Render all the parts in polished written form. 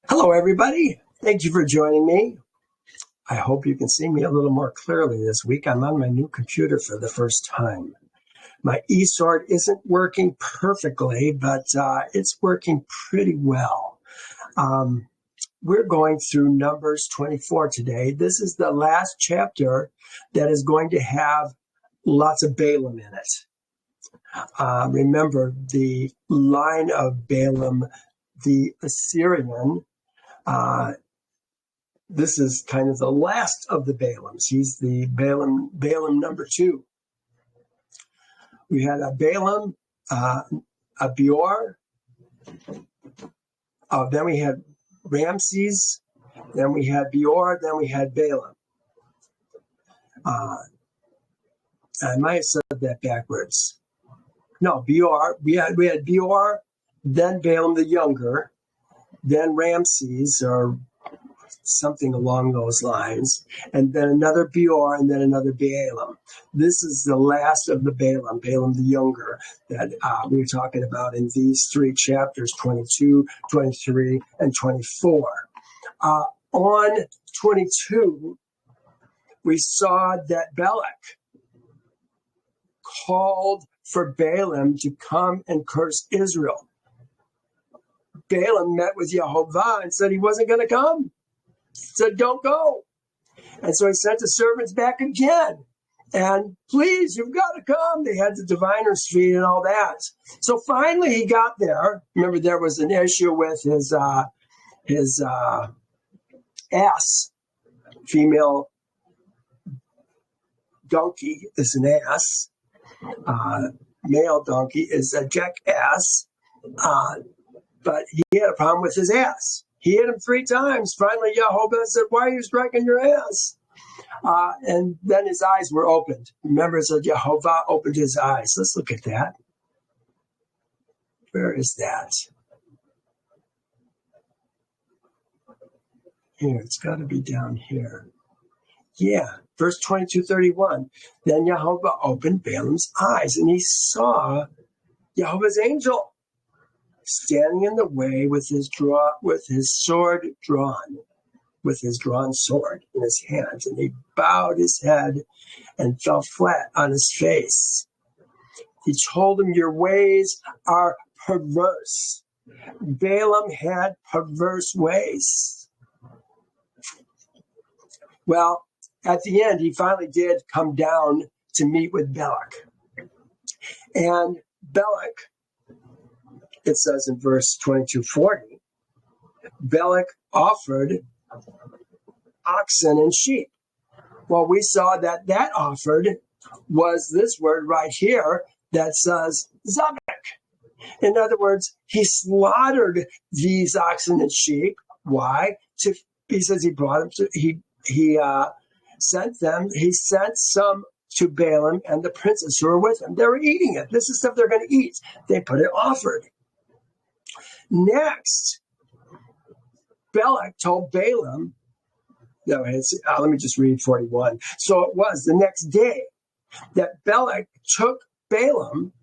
Hello, everybody. Thank you for joining me. I hope you can see me a little more clearly this week. I'm on my new computer for the first time. My eSword isn't working perfectly, but it's working pretty well. We're going through Numbers 24 today. This is the last chapter that is going to have lots of Balaam in it. Remember the line of Balaam, the Assyrian. This is kind of the last of the Balaams. He's the Balaam number 2. We had a Balaam, a Beor. Then we had Ramses. Then we had Beor. Then we had Balaam. I might have said that backwards. No, Beor. We had Beor, then Balaam the younger, then Ramses, or something along those lines, and then another Beor, and then another Balaam. This is the last of the Balaam the younger, that we're talking about in these 3 chapters, 22, 23, and 24. On 22, we saw that Balak called for Balaam to come and curse Israel. Balaam met with Jehovah and said he wasn't going to come. Said, don't go. And so he sent the servants back again. And please, you've got to come. They had the diviner's fee and all that. So finally he got there. Remember, there was an issue with his ass. Female donkey is an ass. Male donkey is a jackass. But he had a problem with his ass. He hit him 3 times. Finally, Jehovah said, why are you striking your ass? And then his eyes were opened. Remember, so Jehovah opened his eyes. Let's look at that. Where is that? Here, it's got to be down here. Yeah, verse 22:31. Then Jehovah opened Balaam's eyes, and he saw Jehovah's angel standing in the way with his sword drawn, with his drawn sword in his hand. And he bowed his head and fell flat on his face. He told him, your ways are perverse. Balaam had perverse ways. Well, at the end, he finally did come down to meet with Balak. And Balak, it says in verse 22:40, Balak offered oxen and sheep. Well, we saw that offered was this word right here that says zabek. In other words, he slaughtered these oxen and sheep. Why? He says he brought them to, he sent some to Balaam and the princes who were with him. They were eating it. This is stuff they're going to eat. They put it offered. Next, Balak told Balaam, let me just read 41. So it was the next day that Balak took Balaam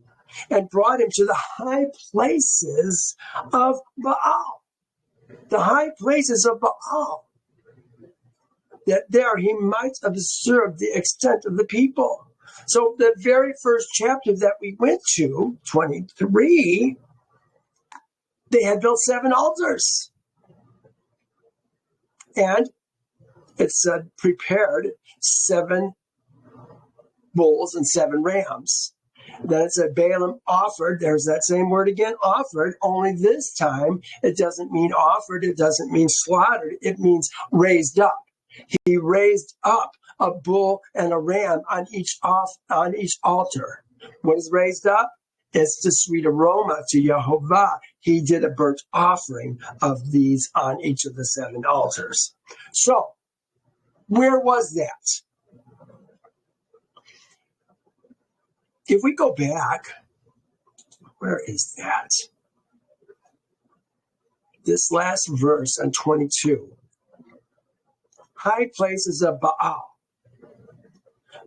and brought him to the high places of Baal. The high places of Baal. That there he might observe the extent of the people. So the very first chapter that we went to, 23, they had built 7 altars. And it said prepared 7 bulls and 7 rams. Then it said Balaam offered. There's that same word again, offered. Only this time it doesn't mean offered. It doesn't mean slaughtered. It means raised up. He raised up a bull and a ram on each altar. What is raised up? It's the sweet aroma to Jehovah. He did a burnt offering of these on each of the 7 altars. So, where was that? If we go back, where is that? This last verse on 22. High places of Baal.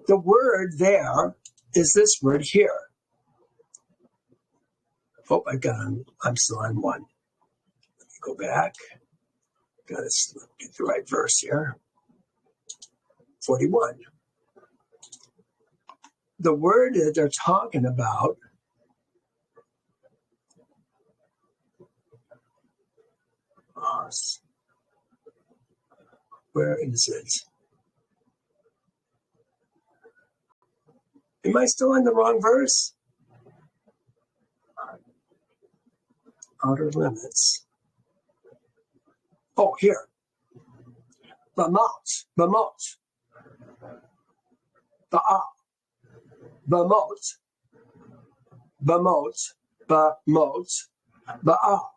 The word there is this word here. Oh, I'm still on 1. Let me go back. Got to get the right verse here. 41. The word that they're talking about where is it? Am I still in the wrong verse? Outer limits. Oh, here. Bamot, Bamot, Baal, Bamot, Bamot, Bamot, Baal.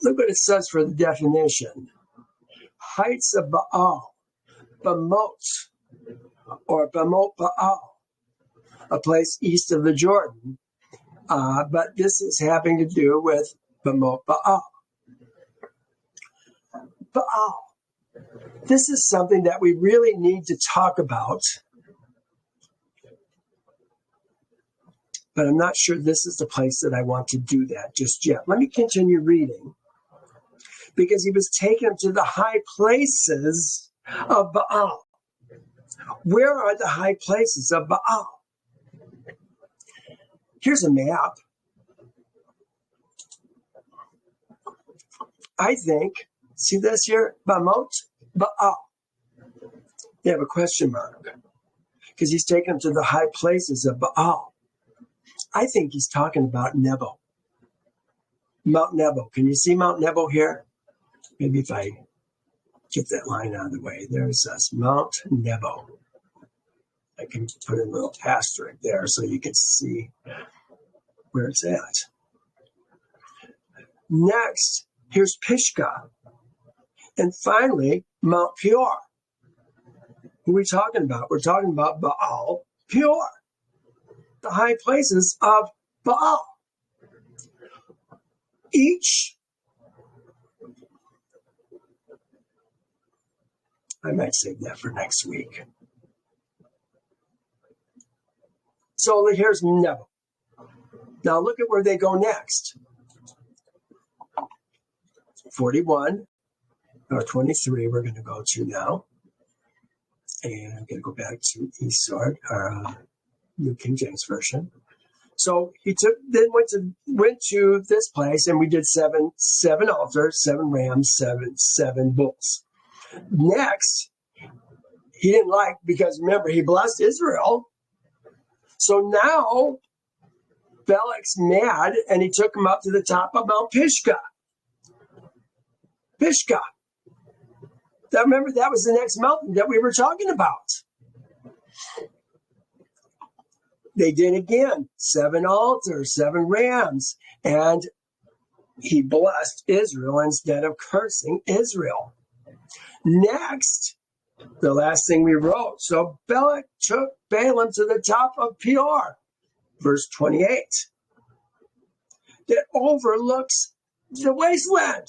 Look what it says for the definition. Heights of Baal, Bamot, or Bamot Baal, a place east of the Jordan. But this is having to do with Bamot Baal. Baal. This is something that we really need to talk about. But I'm not sure this is the place that I want to do that just yet. Let me continue reading. Because he was taken to the high places of Baal. Where are the high places of Baal? Here's a map. I think, see this here? Bamot, Baal. They have a question mark. Because he's taken to the high places of Baal. I think he's talking about Nebo. Mount Nebo. Can you see Mount Nebo here? Maybe if I get that line out of the way. There's us, Mount Nebo. I can put a little asterisk there so you can see where it's at. Next, here's Pisgah. And finally, Mount Peor. Who are we talking about? We're talking about Baal Peor, the high places of Baal. Each, I might save that for next week. So here's Nebo. Now look at where they go next. 41 or 23 we're going to go to now. And I'm going to go back to Esort, New King James Version. So he went to this place, and we did seven altars, 7 rams, seven bulls. Next, he didn't like, because remember, he blessed Israel. So now Balak's mad, and he took him up to the top of Mount Pisgah. Pisgah. Remember, that was the next mountain that we were talking about. They did again, 7 altars, 7 rams, and he blessed Israel instead of cursing Israel. Next, the last thing we wrote, so Balak took Balaam to the top of Beor, verse 28, that overlooks the wasteland.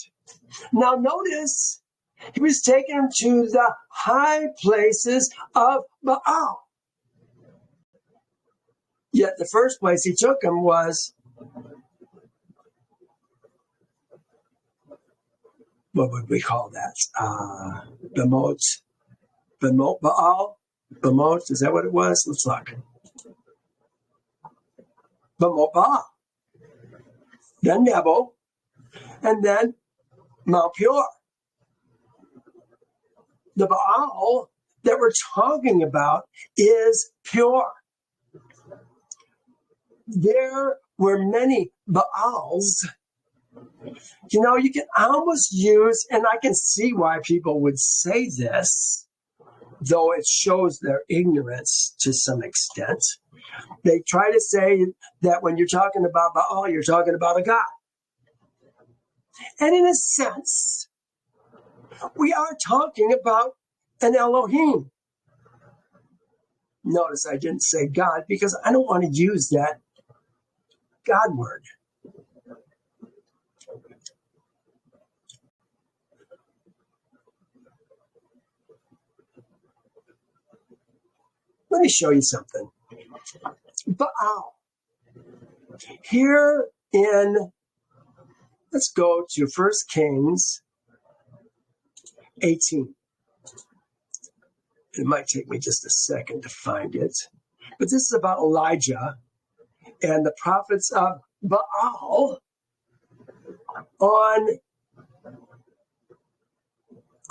Now notice, he was taking him to the high places of Baal. Yet the first place he took him was, what would we call that? Bamot Baal? Bamot, is that what it was? Let's look. Bamot Baal. Then Nebo. And then Mount Peor. The Baal that we're talking about is Peor. There were many Baals. You know, you can almost use, and I can see why people would say this, though it shows their ignorance to some extent. They try to say that when you're talking about Baal, you're talking about a god. And in a sense, we are talking about an Elohim. Notice I didn't say God because I don't want to use that God word. Let me show you something. Baal. Here in, let's go to 1 Kings 18. It might take me just a second to find it. But this is about Elijah and the prophets of Baal on,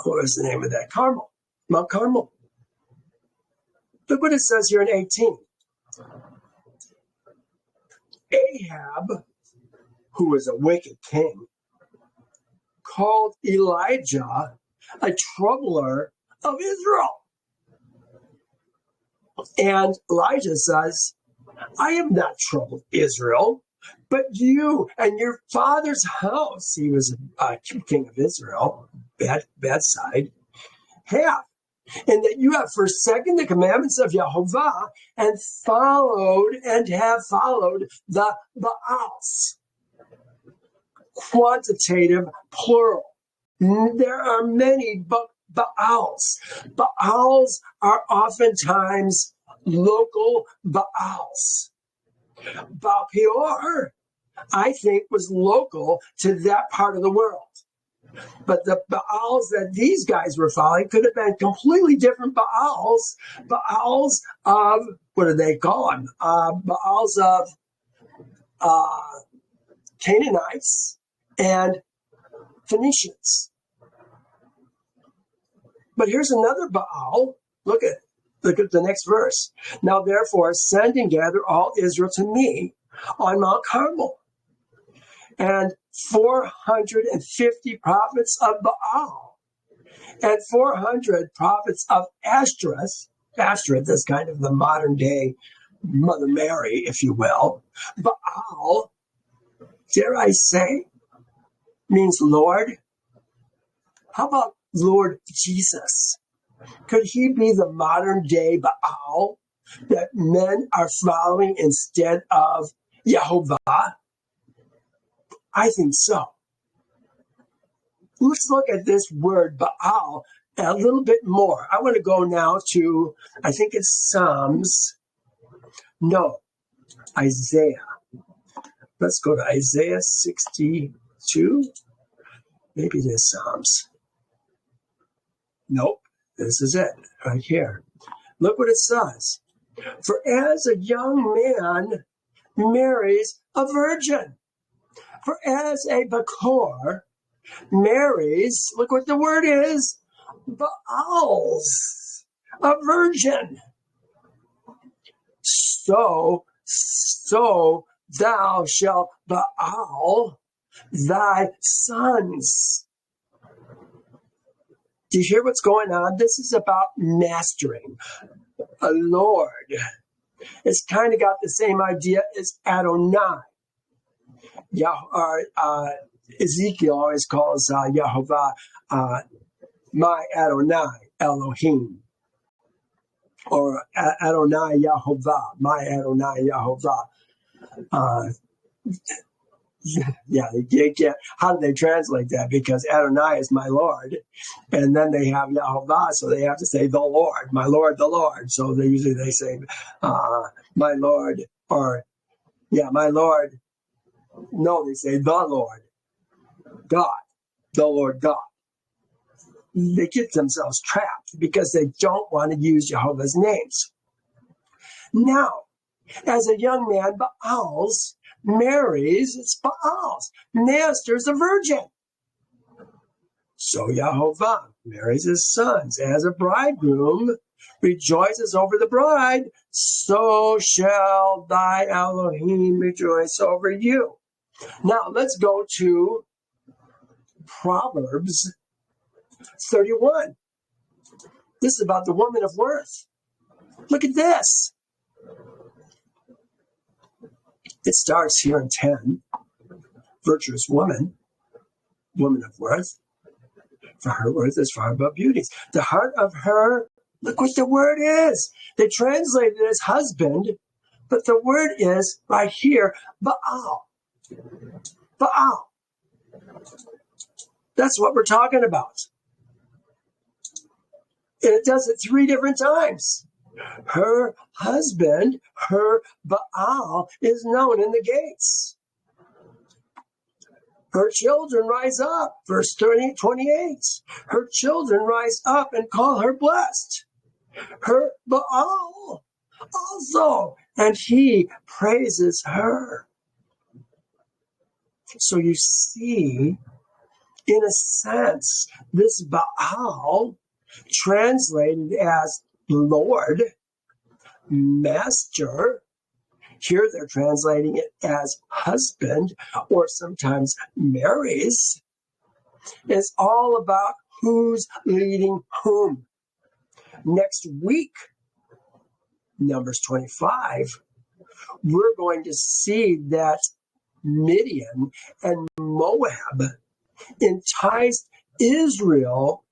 what was the name of that? Carmel, Mount Carmel. Look what it says here in 18. Ahab, who was a wicked king, called Elijah a troubler of Israel. And Elijah says, I have not troubled Israel, but you and your father's house, he was a king of Israel, bad side, have. And that you have forsaken the commandments of Jehovah and have followed the Baals. Quantitative plural. There are many Baals. Baals are oftentimes local Baals. Baal Peor, I think, was local to that part of the world. But the Baals that these guys were following could have been completely different Baals. Baals of, what do they call them? Baals of Canaanites and Phoenicians. But here's another Baal. Look at the next verse. Now therefore send and gather all Israel to me on Mount Carmel. And 450 prophets of Baal and 400 prophets of Ashtoreth. Ashtoreth is kind of the modern day Mother Mary, if you will. Baal, dare I say, means Lord. How about Lord Jesus? Could he be the modern day Baal that men are following instead of Jehovah? I think so. Let's look at this word Baal a little bit more. I want to go now to, I think it's Isaiah. Let's go to Isaiah 62. Maybe it is Psalms. Nope, this is it right here. Look what it says. For as a young man marries a virgin, for as a Beor marries, look what the word is, Baals, a virgin. So thou shalt Baal thy sons. Do you hear what's going on? This is about mastering a Lord. It's kind of got the same idea as Adonai. Ezekiel always calls Jehovah my Adonai, Elohim. Or Adonai Yehovah, my Adonai Yehovah. How do they translate that? Because Adonai is my Lord, and then they have Yehovah, so they have to say the Lord, my Lord, the Lord. So they say my Lord, or my Lord. No, they say the Lord, God, the Lord God. They get themselves trapped because they don't want to use Jehovah's names. Now, as a young man, Baals marries, it's Baals, masters a virgin. So Jehovah marries his sons. As a bridegroom rejoices over the bride, so shall thy Elohim rejoice over you. Now, let's go to Proverbs 31. This is about the woman of worth. Look at this. It starts here in 10. Virtuous woman of worth. For her worth is far above beauties. The heart of her, look what the word is. They translate it as husband, but the word is right here, Baal. Baal. That's what we're talking about. And it does it 3 different times. Her husband, her Baal, is known in the gates. Her children rise up, verse 28. Her children rise up and call her blessed. Her Baal also, and he praises her. So you see, in a sense, this Baal, translated as Lord, Master, here they're translating it as husband, or sometimes marries, is all about who's leading whom. Next week, Numbers 25, we're going to see that Midian and Moab enticed Israel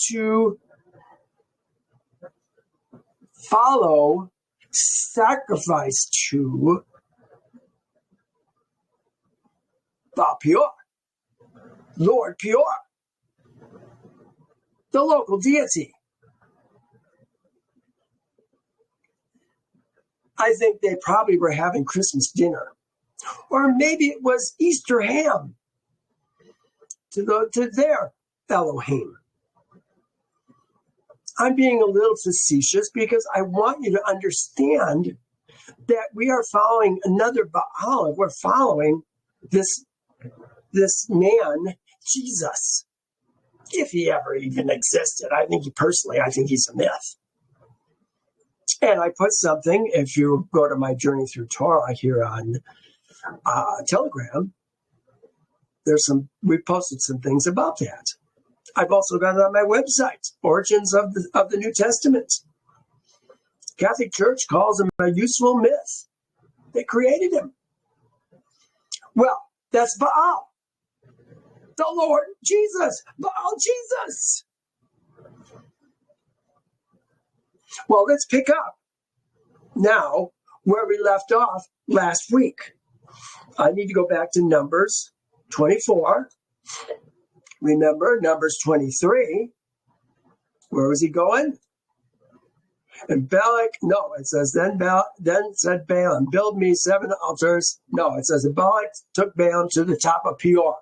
to follow, sacrifice to Beor, Lord Beor, the local deity. I think they probably were having Christmas dinner, or maybe it was Easter ham to their Elohim. I'm being a little facetious because I want you to understand that we are following another Baal. We're following this man, Jesus, if he ever even existed. I think he's a myth. And I put something, if you go to my Journey Through Torah here on Telegram, we posted some things about that. I've also got it on my website, Origins of the New Testament. Catholic Church calls him a useful myth. They created him. Well, that's Baal. The Lord Jesus. Baal Jesus. Well, let's pick up now where we left off last week. I need to go back to Numbers 24. Remember, Numbers 23. Where was he going? And Balak, no, it says, then said Balaam, build me 7 altars. No, it says, and Balak took Balaam to the top of Beor.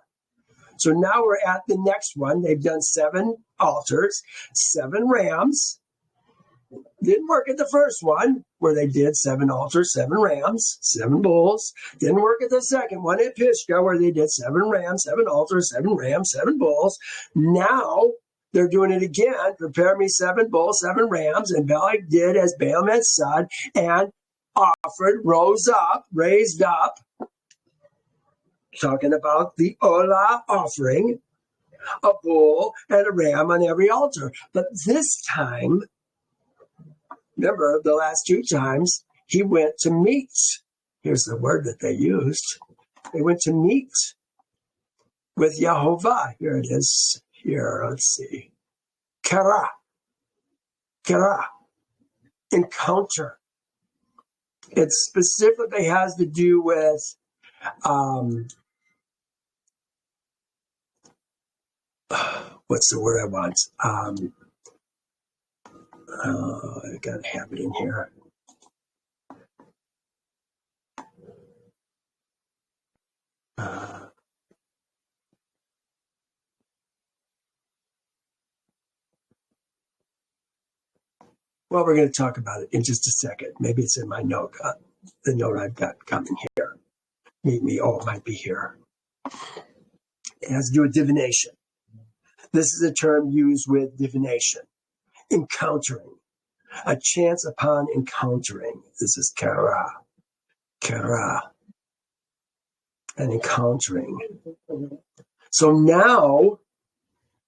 So now we're at the next one. They've done 7 altars, 7 rams. Didn't work at the first one, where they did 7 altars, 7 rams, 7 bulls. Didn't work at the second one at Pisgah, where they did 7 rams, 7 altars, 7 rams, 7 bulls. Now they're doing it again. Prepare me 7 bulls, 7 rams. And Balak did as Balaam had said, and raised up, talking about the Olah offering, a bull and a ram on every altar. But this time, remember, the last 2 times, he went to meet. Here's the word that they used. They went to meet with Yehovah. Here it is. Here, let's see. Kara. Encounter. It specifically has to do with what's the word I want? I gotta have it in here. Well, we're going to talk about it in just a second. Maybe it's in my note, the note I've got coming here. Meet me. Oh, it might be here. It has to do with divination. This is a term used with divination. Encountering. A chance upon encountering. This is kara. An encountering. So now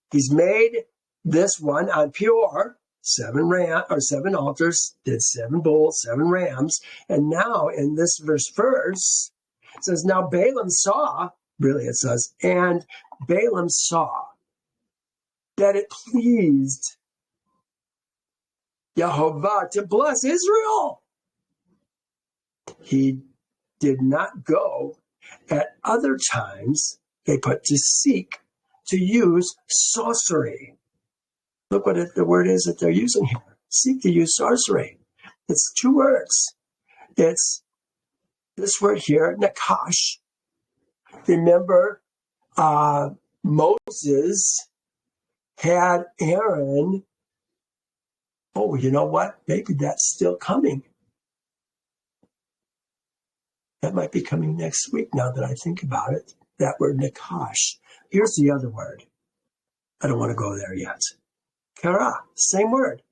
he's made this one on Beor. 7 altars, did 7 bulls, 7 rams. And now in this verse, it says, now Balaam saw, really it says, and Balaam saw that it pleased Yehovah to bless Israel. He did not go at other times, they put to seek, to use sorcery. Look what the word is that they're using here. Seek to use sorcery. It's two words. It's this word here, nakash. Remember, Moses had Aaron. Oh, you know what? Maybe that's still coming. That might be coming next week now that I think about it. That word nakash. Here's the other word. I don't want to go there yet. Kara, same word.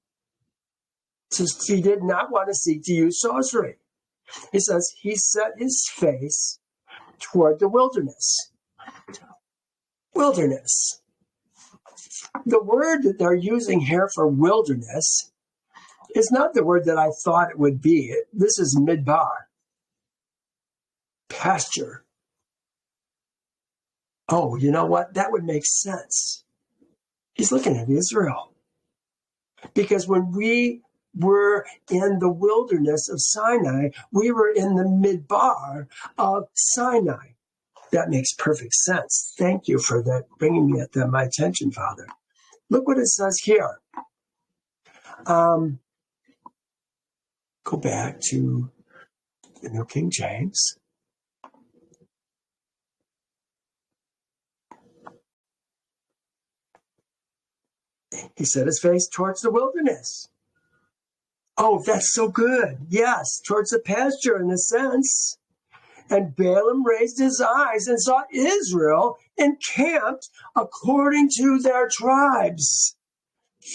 It says he did not want to seek to use sorcery. He says he set his face toward the wilderness. Wilderness. The word that they're using here for wilderness is not the word that I thought it would be. This is midbar, pasture. Oh, you know what? That would make sense. He's looking at Israel. Because when we were in the wilderness of Sinai, we were in the midbar of Sinai. That makes perfect sense. Thank you for that, bringing me to my attention, Father. Look what it says here. Go back to the New King James. He set his face towards the wilderness. Oh, that's so good. Yes, towards the pasture in a sense. And Balaam raised his eyes and saw Israel encamped according to their tribes.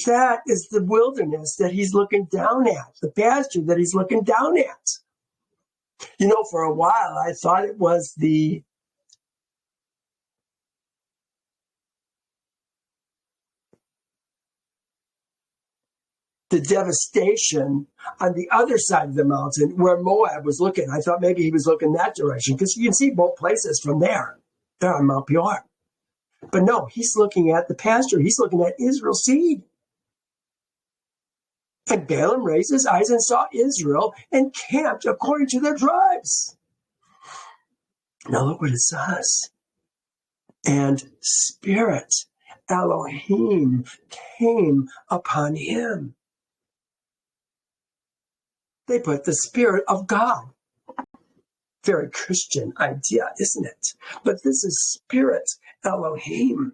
That is the wilderness that he's looking down at, the pasture that he's looking down at. You know, for a while, I thought it was the devastation on the other side of the mountain where Moab was looking. I thought maybe he was looking that direction because you can see both places from there. They're on Mount Beor. But no, he's looking at the pasture. He's looking at Israel's seed. And Balaam raised his eyes and saw Israel encamped according to their tribes. Now look what it says. And Spirit, Elohim, came upon him. They put the Spirit of God. Very Christian idea, isn't it? But this is Spirit, Elohim.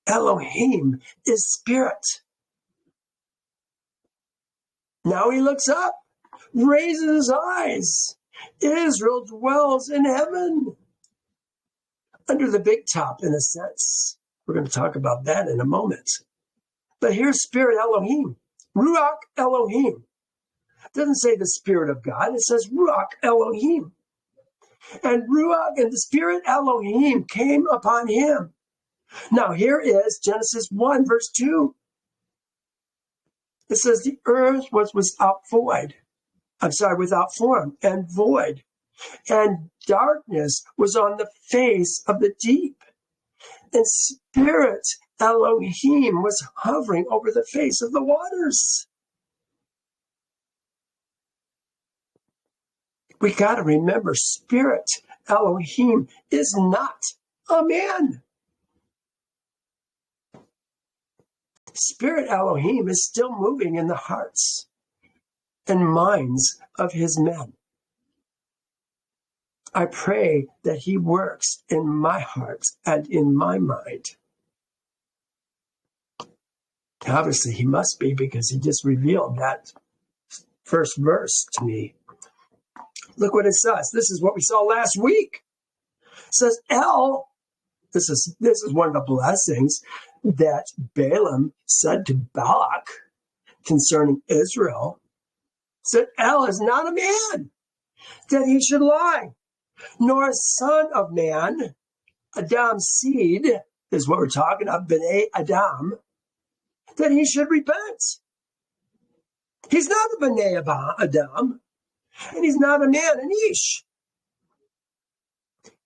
Elohim is Spirit. Now he looks up, raises his eyes. Israel dwells in heaven. Under the big top, in a sense. We're going to talk about that in a moment. But here's Spirit Elohim. Ruach Elohim. It doesn't say the Spirit of God. It says Ruach Elohim. And Ruach and the Spirit Elohim came upon him. Now here is Genesis 1, verse 2. It says the earth was without without form and void. And darkness was on the face of the deep. And Spirit Elohim was hovering over the face of the waters. We got to remember, Spirit Elohim is not a man. Spirit Elohim is still moving in the hearts and minds of his men. I pray that he works in my heart and in my mind. Obviously, he must be, because he just revealed that first verse to me. Look what it says. This is what we saw last week. It says, this is one of the blessings that Balaam said to Balak concerning Israel. Said, El is not a man that he should lie, nor a son of man. Adam's seed is what we're talking of, B'nai Adam, that he should repent. He's not a B'nai Adam, and he's not a man, an Ish.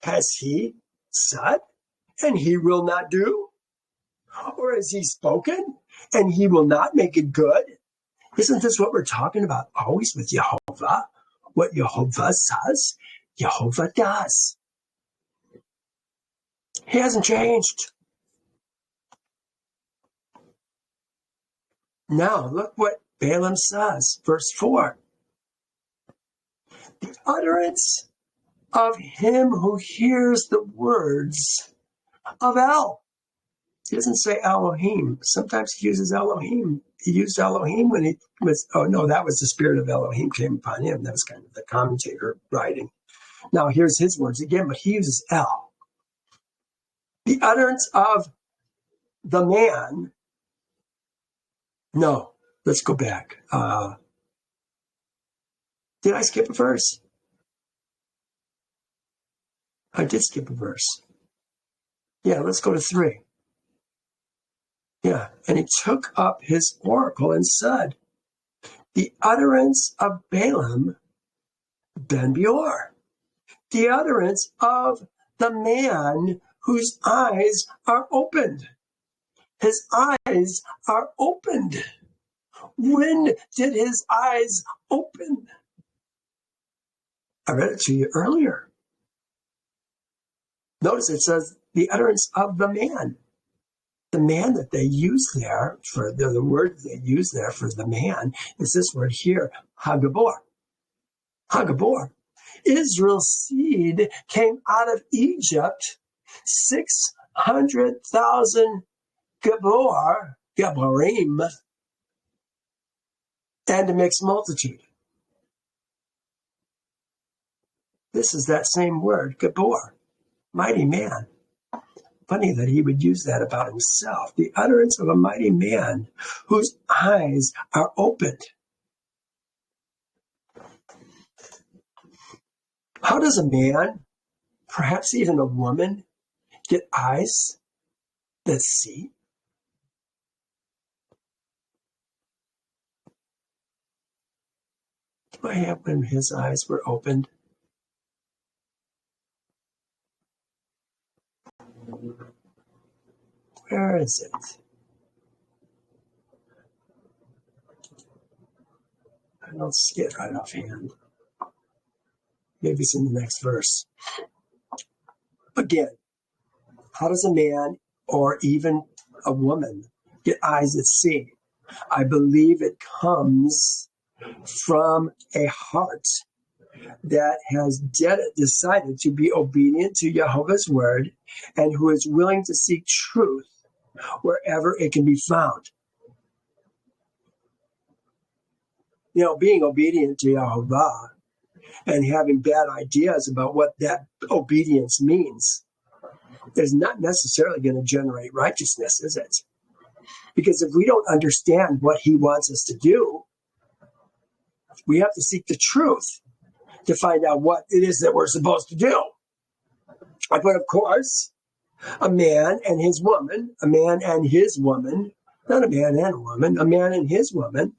Has he said, and he will not do? Or has he spoken, and he will not make it good? Isn't this what we're talking about always with Jehovah? What Jehovah says, Jehovah does. He hasn't changed. Now, look what Balaam says, verse 4, the utterance of him who hears the words of El. He doesn't say Elohim. Sometimes he uses Elohim. He used Elohim when he was, oh no, that was the spirit of Elohim came upon him. That was kind of the commentator writing. Now here's his words again, but he uses El. The utterance of the man. No, let's go back. Did I skip a verse? I did skip a verse. Yeah, let's go to 3. Yeah, and he took up his oracle and said, the utterance of Balaam ben Beor, the utterance of the man whose eyes are opened. His eyes are opened. When did his eyes open? I read it to you earlier. Notice it says the utterance of the man. The man that they use there for the word they use there for the man is this word here, Hagabor. Hagabor. Israel's seed came out of Egypt, 600,000 Gaborim, and a mixed multitude. This is that same word, Gabor, mighty man. Funny that he would use that about himself. The utterance of a mighty man whose eyes are opened. How does a man, perhaps even a woman, get eyes that see? What happened when his eyes were opened? Where is it? I don't see it right offhand. Maybe it's in the next verse. Again, how does a man or even a woman get eyes that see? I believe it comes from a heart that has decided to be obedient to Jehovah's word and who is willing to seek truth wherever it can be found. You know, being obedient to Jehovah and having bad ideas about what that obedience means is not necessarily going to generate righteousness, is it? Because if we don't understand what he wants us to do, we have to seek the truth to find out what it is that we're supposed to do. But of course, a man and his woman, not a man and a woman, a man and his woman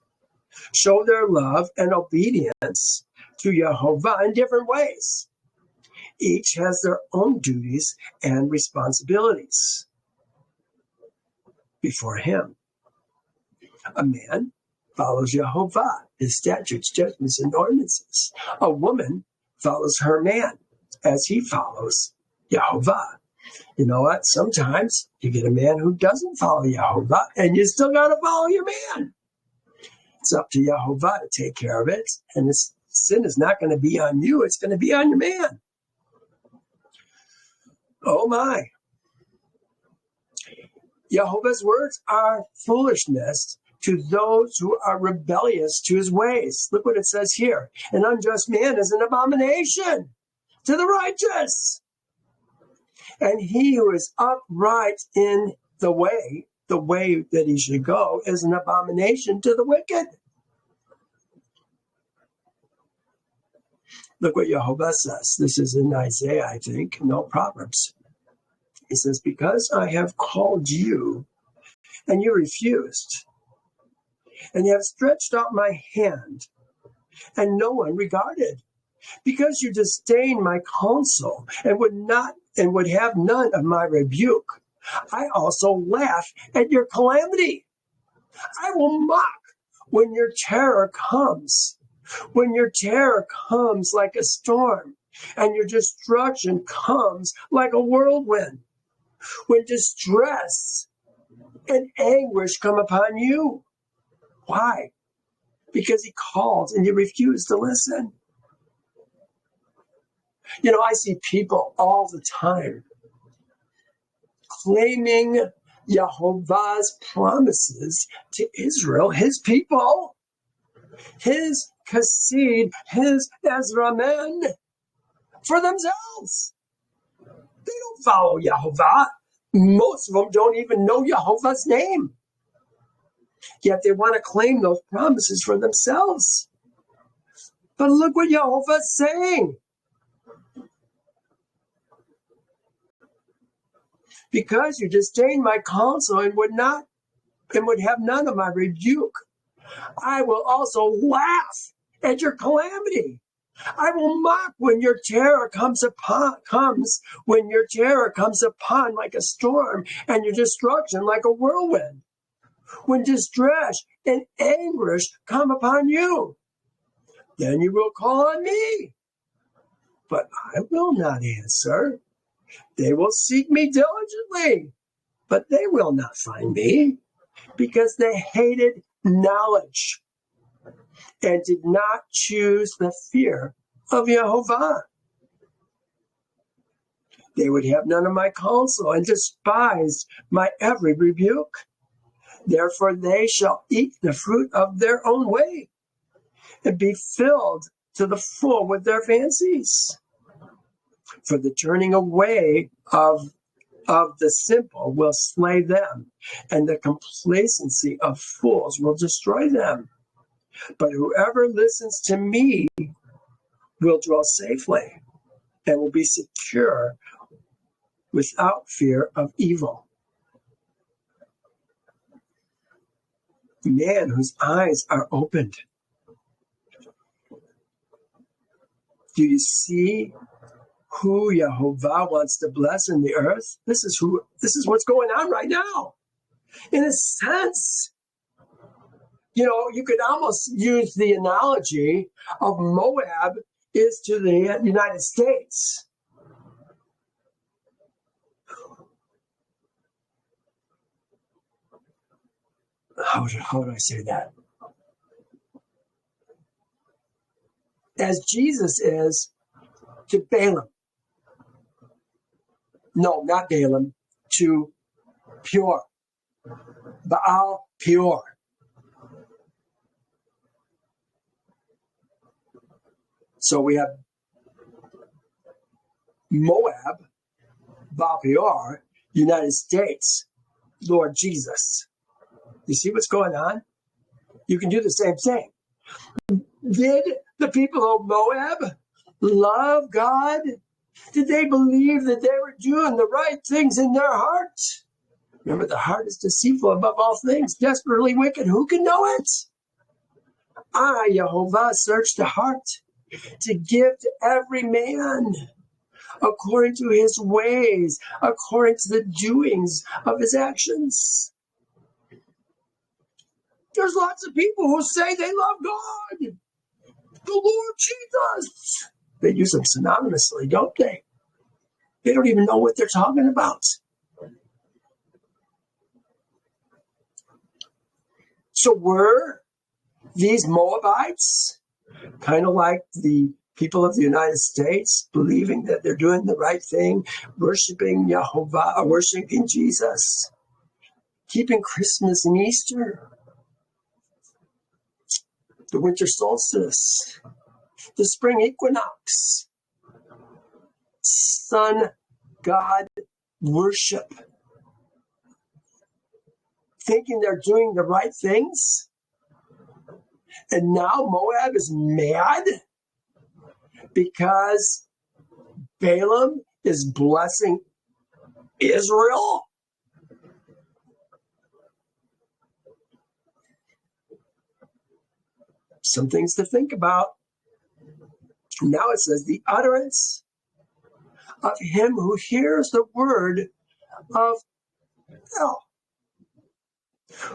show their love and obedience to Jehovah in different ways. Each has their own duties and responsibilities before him. A man follows Jehovah, his statutes, judgments, and ordinances. A woman follows her man as he follows Jehovah. You know what? Sometimes you get a man who doesn't follow Jehovah, and you still got to follow your man. It's up to Jehovah to take care of it, and this sin is not going to be on you. It's going to be on your man. Oh my. Jehovah's words are foolishness to those who are rebellious to his ways. Look what it says here. An unjust man is an abomination to the righteous. And he who is upright in the way that he should go, is an abomination to the wicked. Look what Jehovah says. This is in Isaiah, I think, no Proverbs. He says, because I have called you and you refused, and you have stretched out my hand and no one regarded, because you disdain my counsel and would have none of my rebuke, I also laugh at your calamity. I will mock when your terror comes. When your terror comes like a storm and your destruction comes like a whirlwind. When distress and anguish come upon you. Why? because he calls and you refuse to listen. You know, I see people all the time claiming Jehovah's promises to Israel, his people, his Chassid, his Ezra men, for themselves. They don't follow Jehovah. Most of them don't even know Jehovah's name. Yet they want to claim those promises for themselves. But look what Jehovah's saying. Because you disdain my counsel and would have none of my rebuke, I will also laugh at your calamity. I will mock when your terror comes when your terror comes upon like a storm and your destruction like a whirlwind. When distress and anguish come upon you, then you will call on me, but I will not answer. They will seek me diligently, but they will not find me, because they hated knowledge and did not choose the fear of Jehovah. They would have none of my counsel and despised my every rebuke. Therefore they shall eat the fruit of their own way and be filled to the full with their fancies. For the turning away of the simple will slay them, and the complacency of fools will destroy them. But whoever listens to me will dwell safely and will be secure without fear of evil. Man whose eyes are opened. Do you see who Jehovah wants to bless in the earth? This is what's going on right now. In a sense, you know, you could almost use the analogy of Moab is to the United States. How do I say that? As Jesus is to Balaam. No, not Balaam, to Peor. Baal Peor. So we have Moab, Baal Peor, United States, Lord Jesus. You see what's going on? You can do the same thing. Did the people of Moab love God? Did they believe that they were doing the right things in their heart? Remember, the heart is deceitful above all things, desperately wicked. Who can know it? I, Jehovah, search the heart to give to every man according to his ways, according to the doings of his actions. There's lots of people who say they love God, the Lord Jesus. They use them synonymously, don't they? They don't even know what they're talking about. So were these Moabites kind of like the people of the United States, believing that they're doing the right thing, worshiping Jehovah, or worshiping Jesus, keeping Christmas and Easter, the winter solstice, the spring equinox, sun god worship, thinking they're doing the right things? And now Moab is mad because Balaam is blessing Israel? Some things to think about. Now it says, the utterance of him who hears the word of hell,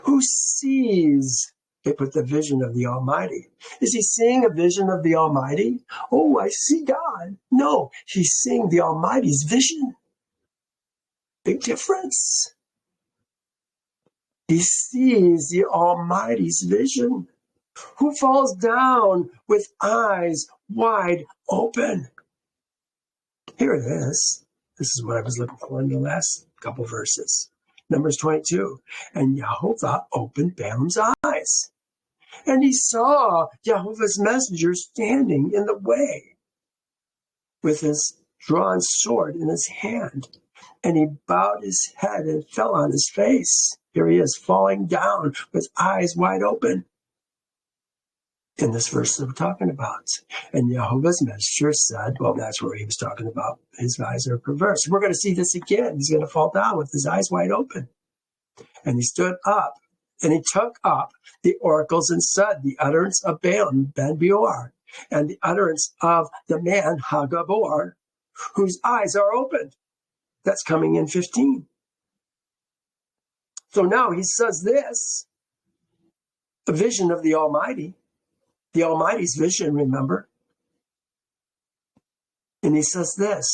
who sees. They put the vision of the Almighty. Is he seeing a vision of the Almighty? Oh, I see God. No, he's seeing the Almighty's vision. Big difference. He sees the Almighty's vision. who falls down with eyes wide open. Here it is. This is what I was looking for in the last couple verses. Numbers 22. And Jehovah opened Balaam's eyes, and he saw Jehovah's messenger standing in the way with his drawn sword in his hand. And he bowed his head and fell on his face. Here he is, falling down with eyes wide open. In this verse that we're talking about. And Jehovah's messenger said, well, that's where he was talking about his eyes are perverse. We're going to see this again. He's going to fall down with his eyes wide open. And he stood up, and he took up the oracles and said, the utterance of Balaam ben Beor, and the utterance of the man Hagabor, whose eyes are opened. That's coming in 15. So now he says this, a vision of the Almighty. The Almighty's vision, remember? And he says this,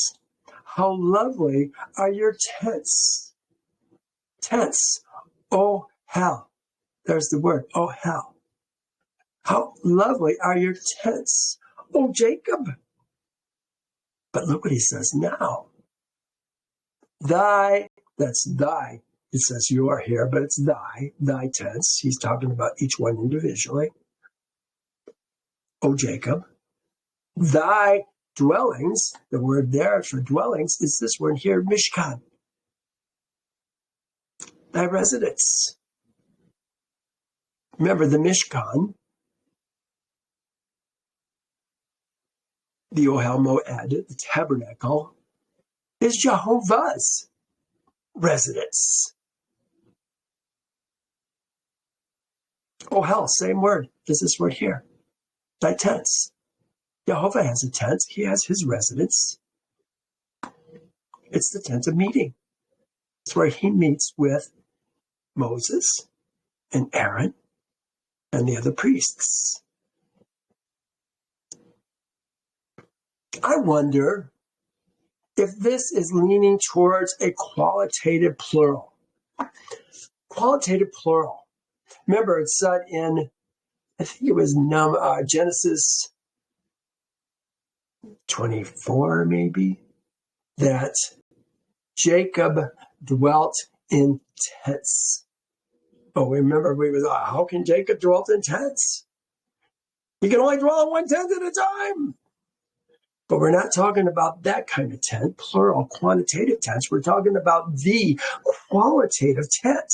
how lovely are your tents. Tents, oh hell. There's the word, oh hell. How lovely are your tents, oh Jacob. But look what he says now. Thy, that's thy. It says you are here, but it's thy tents. He's talking about each one individually. O Jacob, thy dwellings, the word there for dwellings is this word here, Mishkan. Thy residence. Remember the Mishkan, the Ohel Moed, the tabernacle, is Jehovah's residence. Ohel, same word as this word here. Thy tents. Jehovah has a tent. He has his residence. It's the tent of meeting. It's where he meets with Moses and Aaron and the other priests. I wonder if this is leaning towards a qualitative plural. Qualitative plural. Remember, it said in, I think it was Genesis 24, maybe, that Jacob dwelt in tents. Oh, remember, we were like, how can Jacob dwell in tents? He can only dwell in one tent at a time. But we're not talking about that kind of tent, plural, quantitative tents. We're talking about the qualitative tent.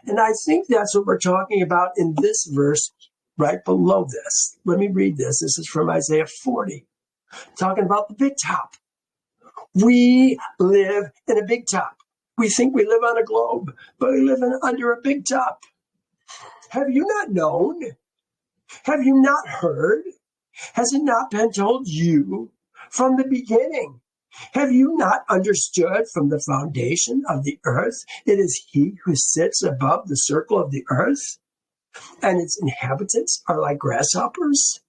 And I think that's what we're talking about in this verse right below this. Let me read this. This is from Isaiah 40, talking about the big top. We live in a big top. We think we live on a globe, but we live under a big top. Have you not known? Have you not heard? Has it not been told you from the beginning? Have you not understood from the foundation of the earth? It is he who sits above the circle of the earth, and its inhabitants are like grasshoppers,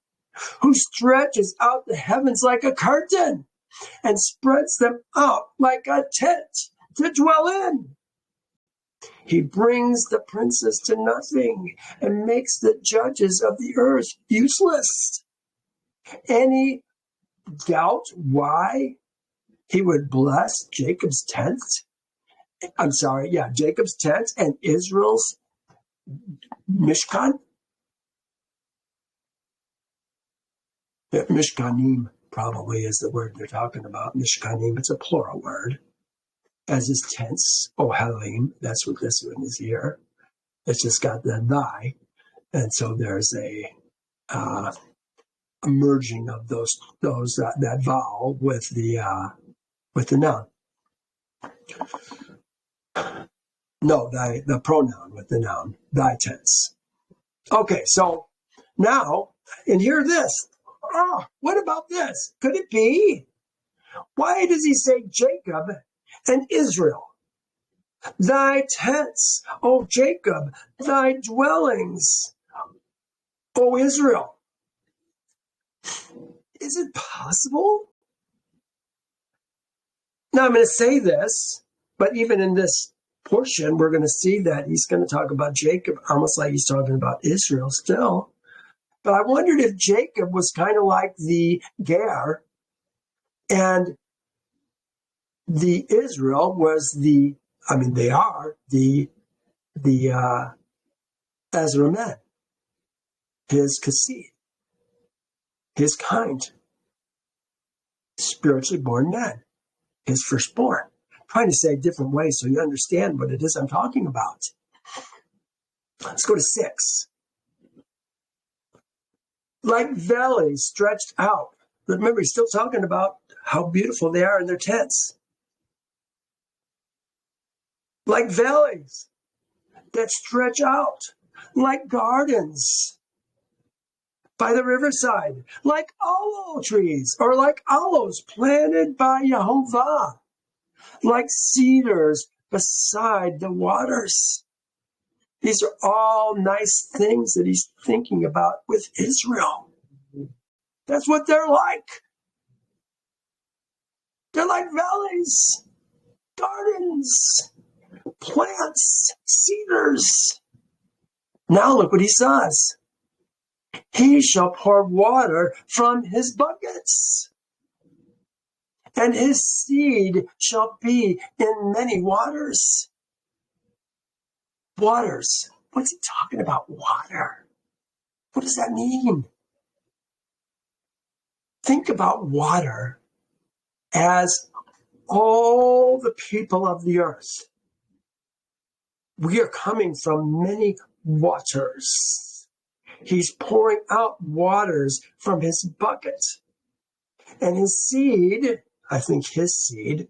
who stretches out the heavens like a curtain and spreads them out like a tent to dwell in. He brings the princes to nothing and makes the judges of the earth useless. Any doubt why he would bless Jacob's tent? Jacob's tent and Israel's Mishkan? Mishkanim probably is the word they're talking about. Mishkanim, it's a plural word. As his tents, Ohelim, that's what this one is here. It's just got the thy. And so there's a merging of that vowel with the noun. No, the pronoun with the noun, thy tents. Okay, so now, and hear this. Oh, what about this? Could it be? Why does he say Jacob and Israel? Thy tents, O Jacob, thy dwellings, O Israel. Is it possible? Now I'm going to say this, but even in this portion, we're going to see that he's going to talk about Jacob almost like he's talking about Israel still. But I wondered if Jacob was kind of like the Beor, and the Israel was they are the Ezra men, his Kassid, his kind, spiritually born men, his firstborn. I'm trying to say a different way so you understand what it is I'm talking about. Let's go to 6. Like valleys stretched out. Remember, he's still talking about how beautiful they are in their tents. Like valleys that stretch out, like gardens by the riverside, like aloe trees, or like aloes planted by Jehovah, like cedars beside the waters. These are all nice things that he's thinking about with Israel. That's what they're like. They're like valleys, gardens, plants, cedars. Now look what he says. He shall pour water from his buckets, and his seed shall be in many waters. Waters. What's he talking about? Water. What does that mean? Think about water as all the people of the earth. We are coming from many waters. He's pouring out waters from his bucket. And his seed, I think his seed,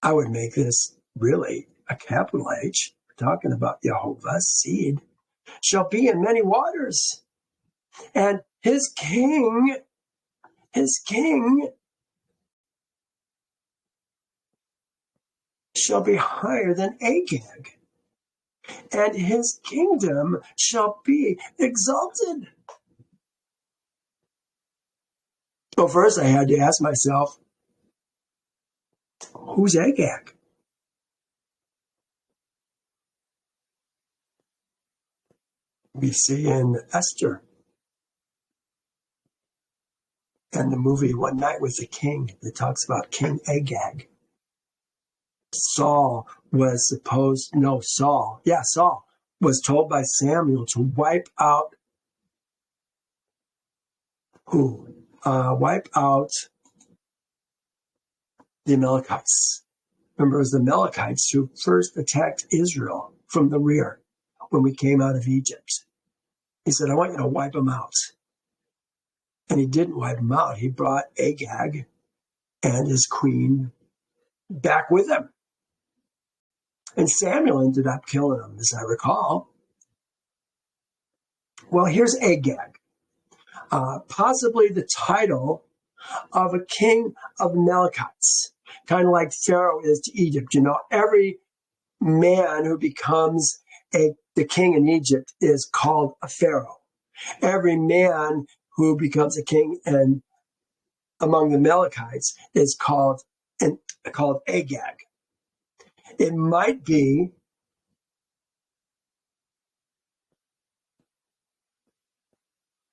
I would make this really a capital H. We're talking about Jehovah's seed, shall be in many waters. And his king shall be higher than Agag, and his kingdom shall be exalted. So first I had to ask myself, who's Agag? We see in Esther and the movie One Night with the King that talks about King Agag. Saul was told by Samuel to wipe out who? Wipe out the Amalekites. Remember, it was the Amalekites who first attacked Israel from the rear when we came out of Egypt. He said, I want you to wipe them out. And he didn't wipe them out. He brought Agag and his queen back with him. And Samuel ended up killing him, as I recall. Well, here's Agag. Possibly the title of a king of Amalekites, kind of like Pharaoh is to Egypt. You know, every man who becomes the king in Egypt is called a Pharaoh. Every man who becomes a king and among the Amalekites is called Agag. It might be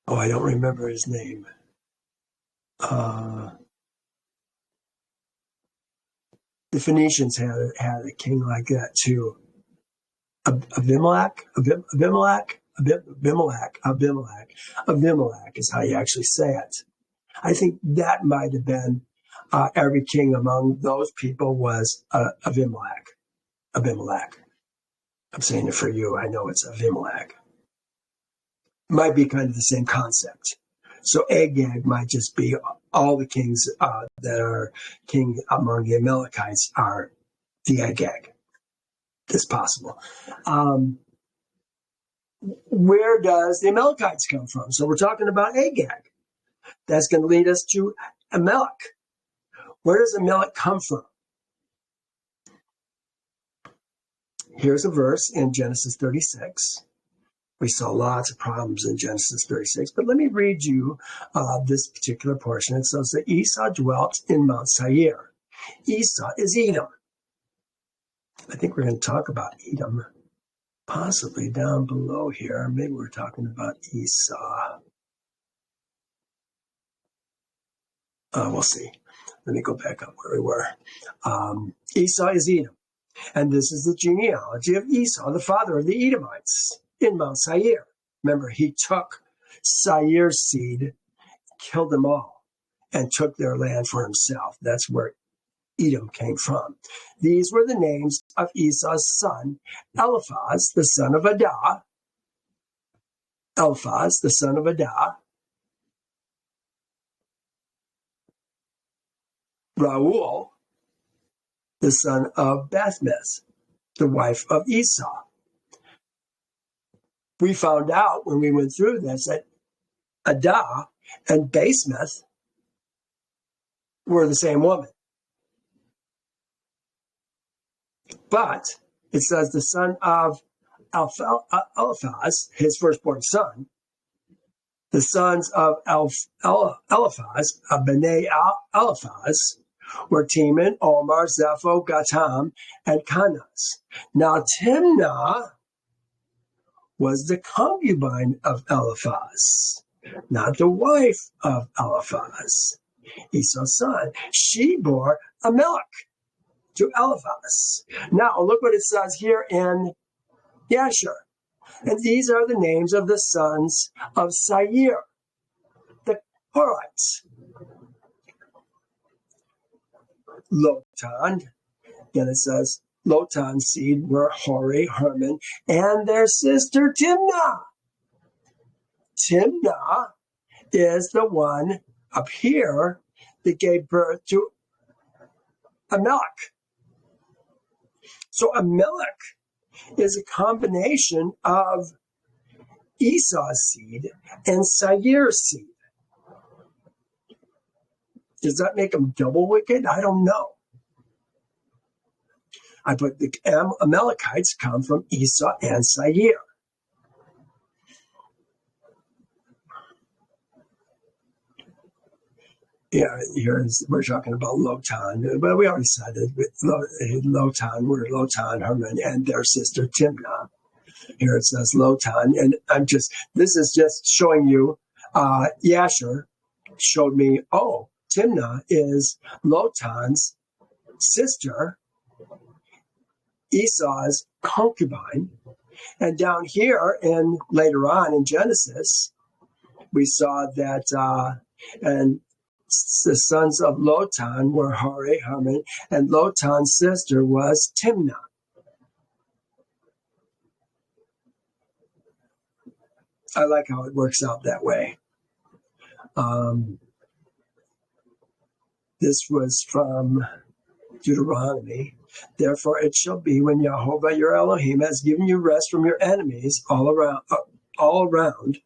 I don't remember his name. The Phoenicians had a king like that too. Abimelech is how you actually say it. I think that might have been every king among those people was Abimelech. I'm saying it for you. I know it's Abimelech. Might be kind of the same concept. So Agag might just be all the kings that are king among the Amalekites are the Agag. It's possible. Where does the Amalekites come from? So we're talking about Agag. That's going to lead us to Amalek. Where does Amalek come from? Here's a verse in Genesis 36. We saw lots of problems in Genesis 36, but let me read you this particular portion. It says that Esau dwelt in Mount Seir. Esau is Edom. I think we're going to talk about Edom, possibly down below here. Maybe we're talking about Esau. We'll see. Let me go back up where we were. Esau is Edom. And this is the genealogy of Esau, the father of the Edomites, in Mount Seir. Remember, he took Seir's seed, killed them all, and took their land for himself. That's where Edom came from. These were the names of Esau's son, Eliphaz, the son of Adah. Eliphaz, the son of Adah. Reuel, the son of Bethmeth, the wife of Esau. We found out when we went through this that Adah and Basemath were the same woman. But it says the son of Eliphaz, his firstborn son, the sons of Eliphaz, Bnei Eliphaz, were Teman, Omar, Zepho, Gatam, and Kanaz. Now Timnah was the concubine of Eliphaz, not the wife of Eliphaz, Esau's son. She bore Amalek to Eliphaz. Now look what it says here in Yasher. And these are the names of the sons of Seir, the Horites. Lotan, then it says, Lotan's seed were Hori, Herman, and their sister Timnah. Timnah is the one up here that gave birth to Amalek. So Amalek is a combination of Esau's seed and Seir's seed. Does that make them double wicked? I don't know. I put the Amalekites come from Esau and Seir. Yeah, here we're talking about Lotan, but we already said it. Lotan were Lotan, Herman, and their sister Timnah. Here it says Lotan, and this is just showing you, Yasher showed me, Timnah is Lotan's sister, Esau's concubine. And down here, and later on in Genesis, we saw that, and the sons of Lotan were Hori, Herman, and Lotan's sister was Timnah. I like how it works out that way. This was from Deuteronomy. Therefore it shall be when Jehovah your Elohim has given you rest from your enemies all around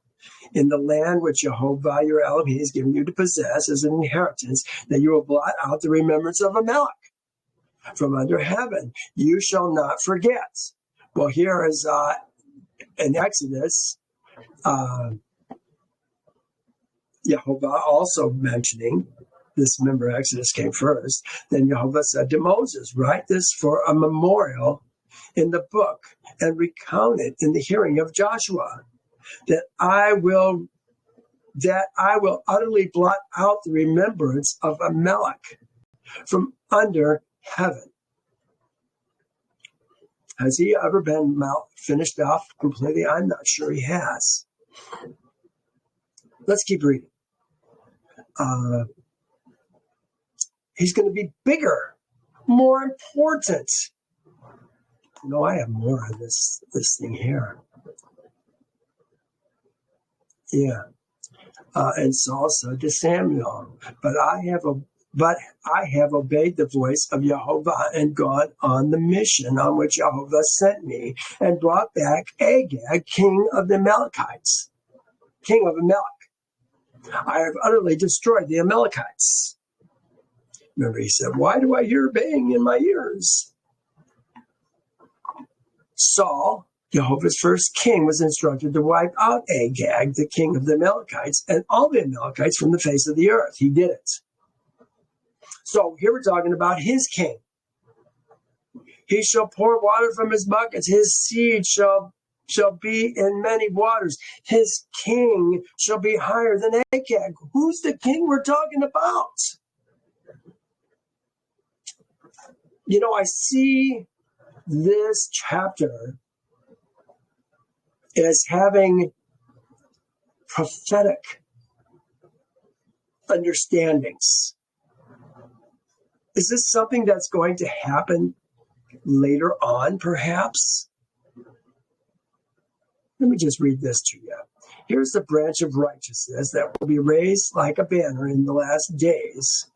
in the land which Jehovah your Elohim has given you to possess as an inheritance, that you will blot out the remembrance of Amalek from under heaven. You shall not forget. Well, here is in Exodus, Jehovah also mentioning this. Remember, Exodus came first. Then Jehovah said to Moses, write this for a memorial in the book and recount it in the hearing of Joshua, that I will utterly blot out the remembrance of Amalek from under heaven. Has he ever been finished off completely? I'm not sure he has. Let's keep reading. He's going to be bigger, more important. No, I have more on this thing here. Yeah. And Saul said to Samuel, but I have obeyed the voice of Jehovah and gone on the mission on which Jehovah sent me, and brought back Agag, king of the Amalekites, king of Amalek. I have utterly destroyed the Amalekites. Remember, he said, why do I hear baying in my ears? Saul, Jehovah's first king, was instructed to wipe out Agag, the king of the Amalekites, and all the Amalekites from the face of the earth. He did it. So here we're talking about his king. He shall pour water from his buckets. His seed shall be in many waters. His king shall be higher than Agag. Who's the king we're talking about? I see this chapter as having prophetic understandings. Is this something that's going to happen later on, perhaps? Let me just read this to you. Here's the branch of righteousness that will be raised like a banner in the last days.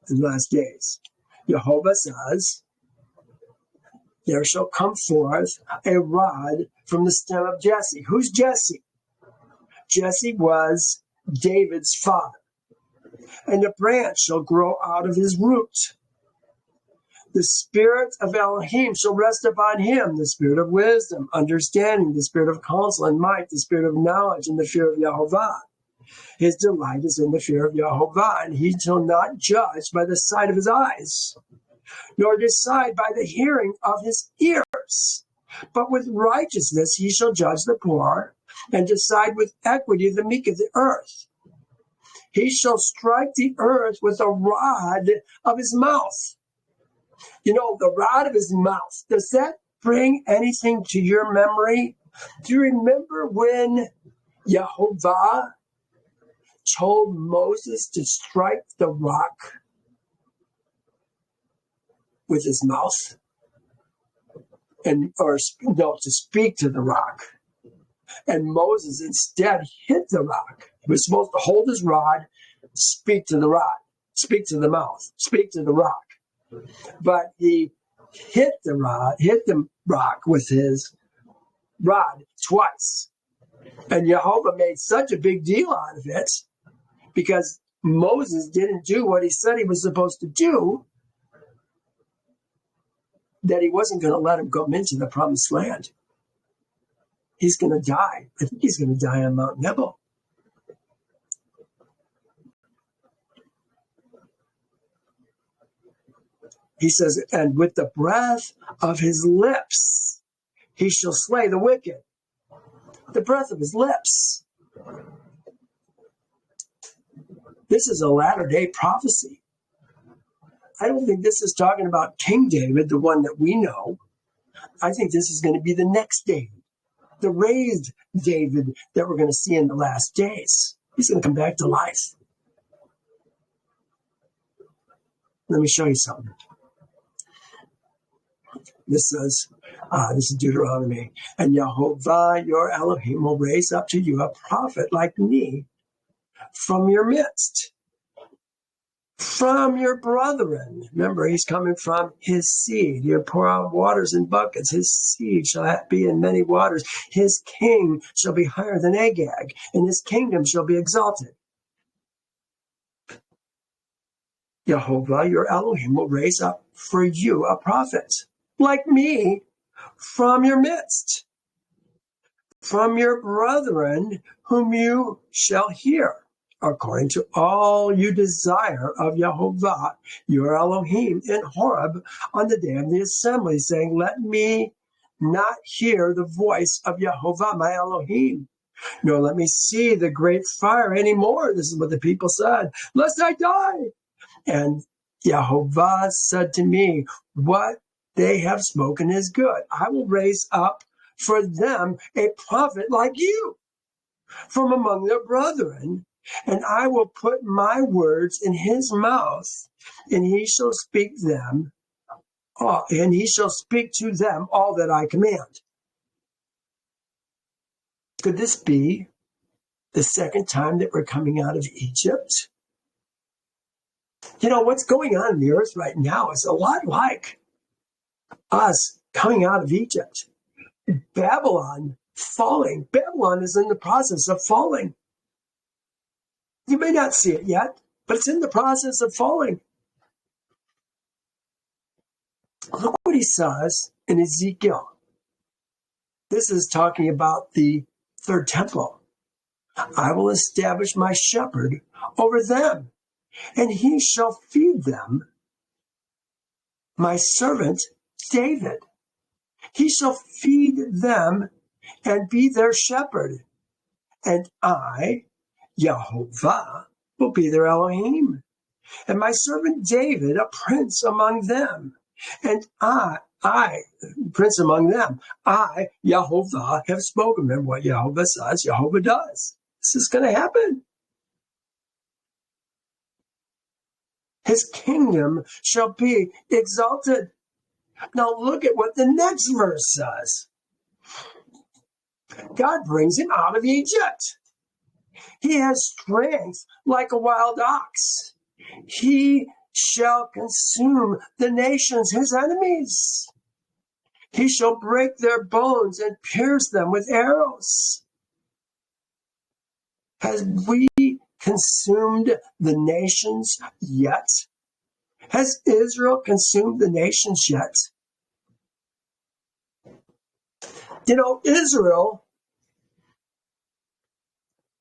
In the last days. Jehovah says, there shall come forth a rod from the stem of Jesse. Who's Jesse? Jesse was David's father. And a branch shall grow out of his root. The spirit of Elohim shall rest upon him, the spirit of wisdom, understanding, the spirit of counsel and might, the spirit of knowledge and the fear of Jehovah. His delight is in the fear of Jehovah, and he shall not judge by the sight of his eyes, nor decide by the hearing of his ears. But with righteousness he shall judge the poor, and decide with equity the meek of the earth. He shall strike the earth with the rod of his mouth. The rod of his mouth. Does that bring anything to your memory? Do you remember when Jehovah told Moses to strike the rock with his mouth? To speak to the rock. And Moses instead hit the rock. He was supposed to hold his rod, speak to the rod, speak to the mouth, speak to the rock. But he hit the rock with his rod twice. And Jehovah made such a big deal out of it because Moses didn't do what he said he was supposed to do, that he wasn't going to let him go into the promised land. He's going to die. I think he's going to die on Mount Nebo. He says, and with the breath of his lips, he shall slay the wicked. The breath of his lips. This is a latter-day prophecy. I don't think this is talking about King David, the one that we know. I think this is going to be the next David, the raised David that we're going to see in the last days. He's going to come back to life. Let me show you something. This says, this is Deuteronomy, and Jehovah your Elohim will raise up to you a prophet like me from your midst, from your brethren. Remember, he's coming from his seed. You pour out waters in buckets. His seed shall be in many waters. His king shall be higher than Agag, and his kingdom shall be exalted. Jehovah your Elohim will raise up for you a prophet like me from your midst, from your brethren whom you shall hear, according to all you desire of Jehovah your Elohim in Horeb on the day of the assembly, saying, let me not hear the voice of Jehovah my Elohim, nor let me see the great fire anymore. This is what the people said, lest I die. And Jehovah said to me, what they have spoken is good. I will raise up for them a prophet like you from among their brethren, and I will put my words in his mouth, and he shall speak to them all that I command. Could this be the second time that we're coming out of Egypt? What's going on in the earth right now is a lot like us coming out of Egypt. Babylon falling. Babylon is in the process of falling. You may not see it yet, but it's in the process of falling. Look what he says in Ezekiel. This is talking about the third temple. I will establish my shepherd over them, and he shall feed them my servant David. He shall feed them and be their shepherd. And I, Jehovah, will be their Elohim. And my servant David, a prince among them. And I, prince among them, I, Jehovah, have spoken. Remember what Jehovah says, Jehovah does. This is going to happen. His kingdom shall be exalted. Now look at what the next verse says. God brings him out of Egypt. He has strength like a wild ox. He shall consume the nations, his enemies. He shall break their bones and pierce them with arrows. Has we consumed the nations yet? Has Israel consumed the nations yet? You know, Israel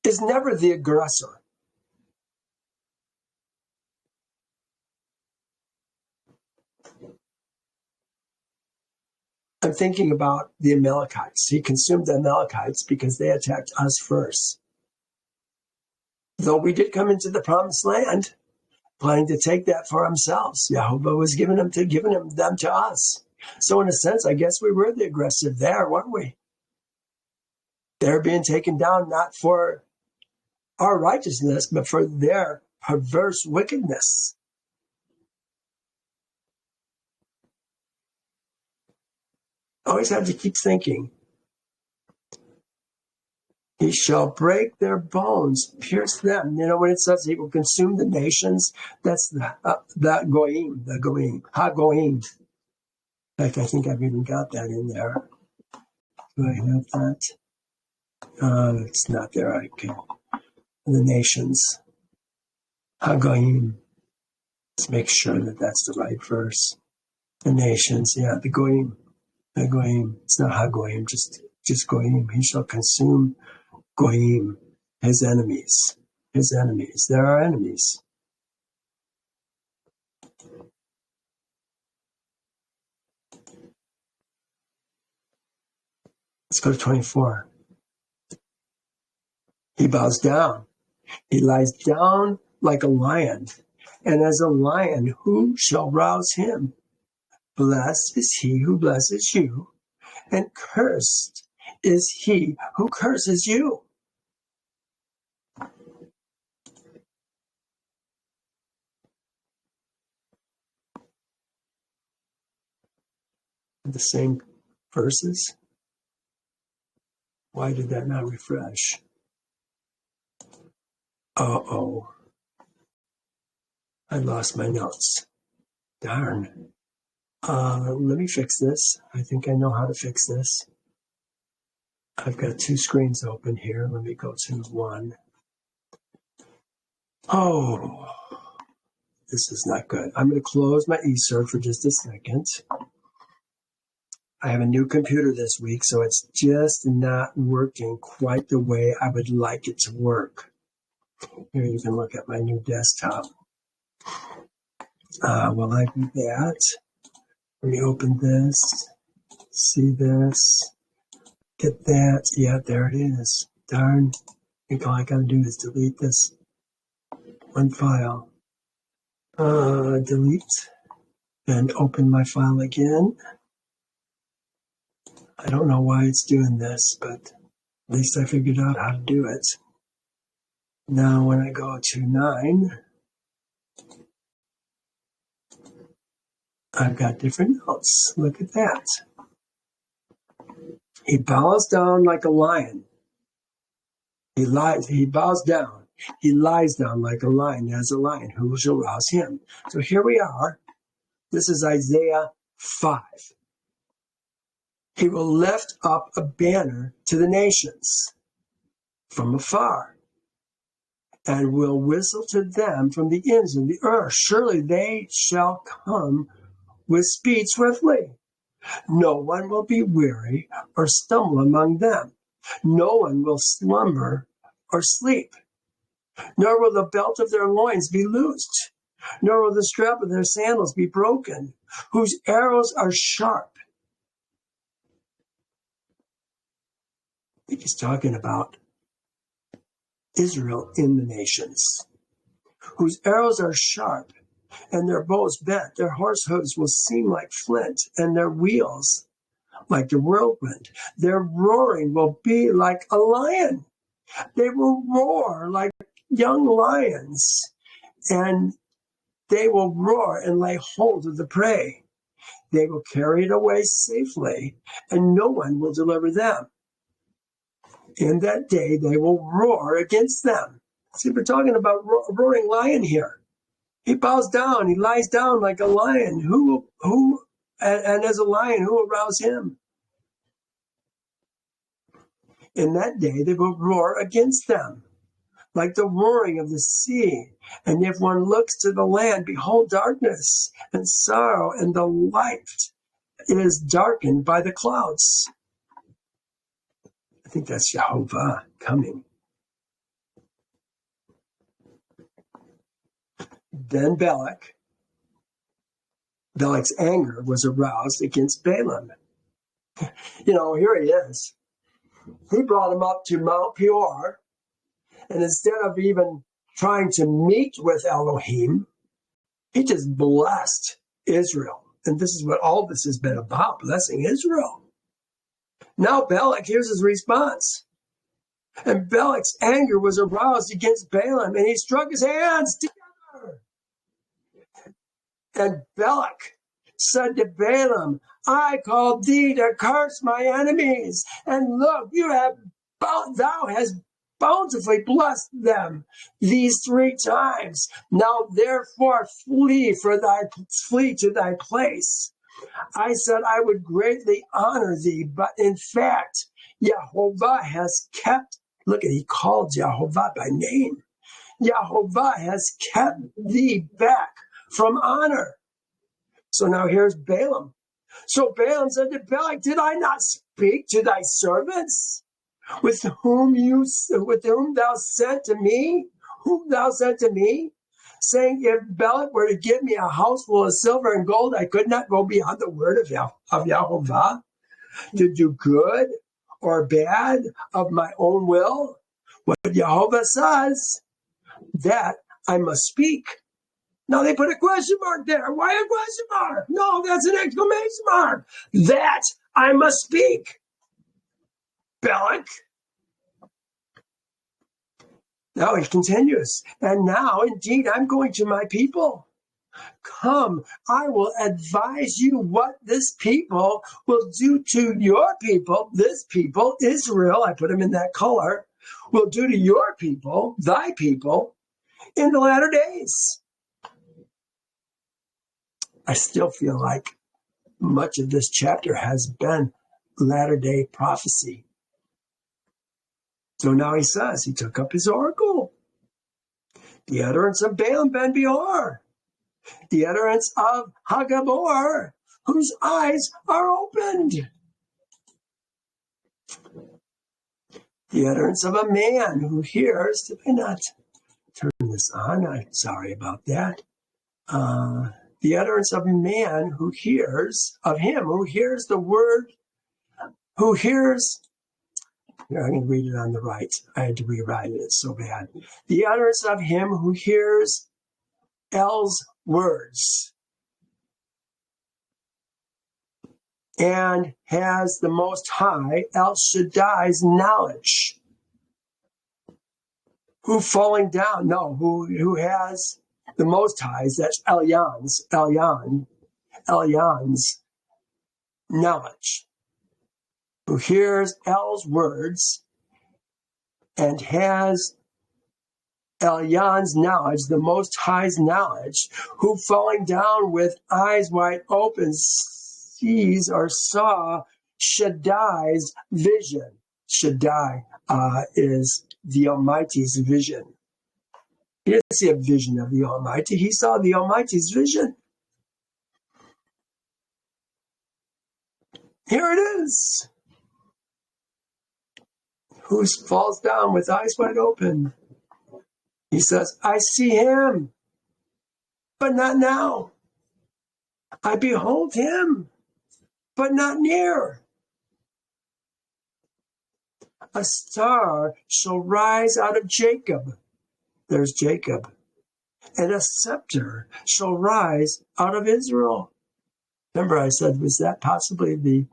is never the aggressor. I'm thinking about the Amalekites. He consumed the Amalekites because they attacked us first. Though we did come into the promised land, planning to take that for ourselves, Jehovah was giving them to us. So in a sense, I guess we were the aggressive there, weren't we? They're being taken down not for our righteousness, but for their perverse wickedness. Always have to keep thinking. He shall break their bones, pierce them. You know, when it says he will consume the nations, that's that goyim, the goyim, ha-goyim. In fact, I think I've even got that in there. Do I have that? It's not there. Okay. The nations, ha-goyim. Let's make sure that that's the right verse. The nations, yeah, the goyim. The goyim. It's not ha-goyim, just goyim. He shall consume goyim, his enemies. His enemies. There are enemies. Let's go to 24. He bows down. He lies down like a lion. And as a lion, who shall rouse him? Blessed is he who blesses you, and cursed is he who curses you. The same verses. Why did that not refresh? Uh-oh. I lost my notes. Darn. Let me fix this. I think I know how to fix this. I've got two screens open here. Let me go to one. Oh, this is not good. I'm going to close my eServe for just a second. I have a new computer this week, so it's just not working quite the way I would like it to work. Here you can look at my new desktop. Will I do that? Let me open this. See this. Get that. Yeah, there it is. Darn. I think all I got to do is delete this one file. Delete. And open my file again. I don't know why it's doing this, but at least I figured out how to do it. Now when I go to 9, I've got different notes. Look at that. He bows down like a lion. He bows down. He lies down like a lion. As a lion, who shall rouse him? So here we are. This is Isaiah 5. He will lift up a banner to the nations from afar, and will whistle to them from the ends of the earth. Surely they shall come with speed swiftly. No one will be weary or stumble among them. No one will slumber or sleep, nor will the belt of their loins be loosed. nor will the strap of their sandals be broken, whose arrows are sharp. I think he's talking about Israel in the nations, whose arrows are sharp, and their bows bent. Their horse hooves will seem like flint, and their wheels like the whirlwind. Their roaring will be like a lion. They will roar like young lions, and they will roar and lay hold of the prey. They will carry it away safely, and no one will deliver them. In that day, they will roar against them. See, we're talking about a roaring lion here. He bows down. He lies down like a lion. And as a lion, who will rouse him? In that day, they will roar against them, like the roaring of the sea. And if one looks to the land, behold darkness and sorrow, and the light is darkened by the clouds. I think that's Jehovah coming. Then Balak's anger was aroused against Balaam. Here he is. He brought him up to Mount Peor, and instead of even trying to meet with Elohim, he just blessed Israel. And this is what all this has been about, blessing Israel. Now Balak, here's his response. And Balak's anger was aroused against Balaam, and he struck his hands together. And Balak said to Balaam, I called thee to curse my enemies, and look, thou hast bountifully blessed them these 3 times. Now therefore flee to thy place. I said I would greatly honor thee, but in fact, Jehovah has kept, he called Jehovah by name. Jehovah has kept thee back from honor. So now here's Balaam. So Balaam said to Balak, did I not speak to thy servants, with whom thou sent to me, saying, if Balak were to give me a house full of silver and gold, I could not go beyond the word of Jehovah to do good or bad of my own will. What Jehovah says, that I must speak. Now they put a question mark there. Why a question mark? No, that's an exclamation mark. That I must speak. Balak. Now he continues. And now, indeed, I'm going to my people. Come, I will advise you what this people will do to your people. This people, Israel, I put him in that color, will do to your people, thy people, in the latter days. I still feel like much of this chapter has been latter-day prophecy. So now he says, he took up his oracle. The utterance of Balaam ben Beor. The utterance of Hagabor, whose eyes are opened. The utterance of a man who hears. Did I not turn this on? I'm sorry about that. The utterance of man who hears, of him who hears the word, who hears. Here, I'm going to read it on the right. I had to rewrite it. It's so bad. The utterance of him who hears El's words and has the Most High, El Shaddai's knowledge. Who has the Most High's, that's Elion's knowledge. Who hears El's words and has Elion's knowledge, the Most High's knowledge, who falling down with eyes wide open sees or saw Shaddai's vision. Shaddai is the Almighty's vision. He didn't see a vision of the Almighty. He saw the Almighty's vision. Here it is. Who falls down with eyes wide open. He says, I see him. but not now. I behold him, but not near. A star shall rise out of Jacob. There's Jacob. And a scepter shall rise out of Israel. Remember I said, was that possibly the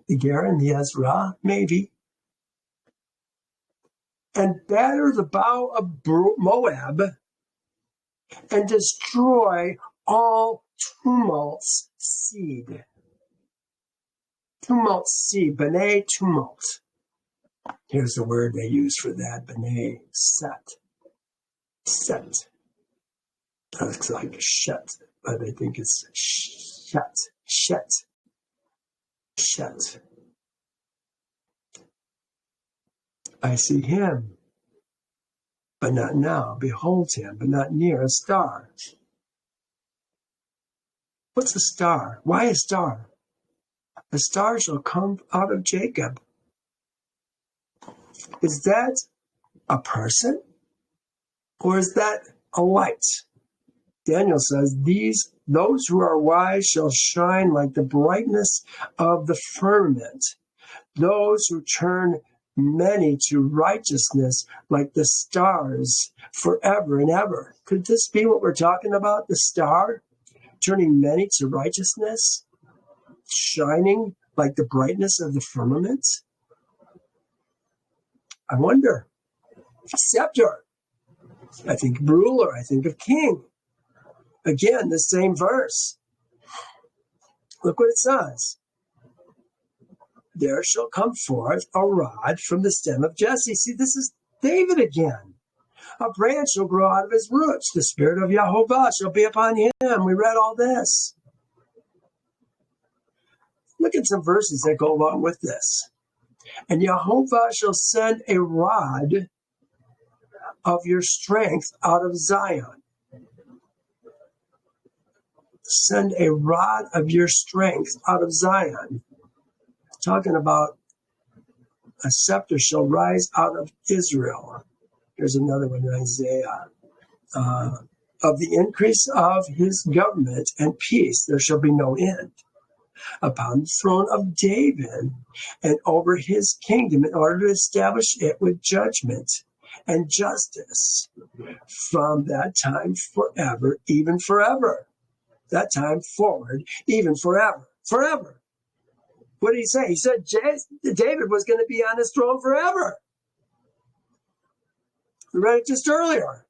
Beor and the Ezra? Maybe. And batter the bow of Moab and destroy all tumult's seed. Tumult's seed, B'nai tumult. Here's the word they use for that, B'nai, set. Set. That looks like shet, but I think it's shet. Shet. Shet. I see him, but not now. Behold him, but not near. A star. What's a star? Why a star? A star shall come out of Jacob. Is that a person? Or is that a light? Daniel says, those who are wise shall shine like the brightness of the firmament. Those who turn many to righteousness like the stars forever and ever. Could this be what we're talking about? The star turning many to righteousness, shining like the brightness of the firmament? I wonder. Scepter. I think of ruler. I think of king. Again, the same verse. Look what it says. There shall come forth a rod from the stem of Jesse. See, this is David again. A branch shall grow out of his roots. The spirit of Jehovah shall be upon him. We read all this. Look at some verses that go along with this. And Jehovah shall send a rod of your strength out of Zion. Send a rod of your strength out of Zion. Talking about a scepter shall rise out of Israel. Here's another one in Isaiah. Of the increase of his government and peace, there shall be no end. Upon the throne of David and over his kingdom, in order to establish it with judgment and justice from that time forever, even forever. That time forward, even forever. Forever. What did he say? He said David was going to be on his throne forever. We read it just earlier.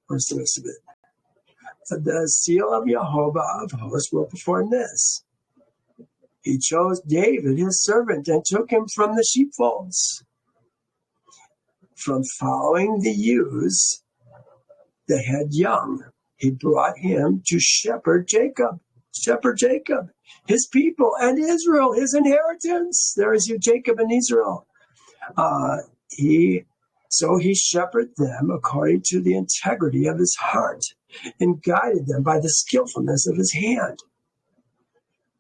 Where's the rest of it? The seal of Jehovah of hosts will perform this. He chose David, his servant, and took him from the sheepfolds, from following the ewes that had young. He brought him to shepherd Jacob, his people, and Israel, his inheritance. There is you, Jacob and Israel. So he shepherded them according to the integrity of his heart and guided them by the skillfulness of his hand.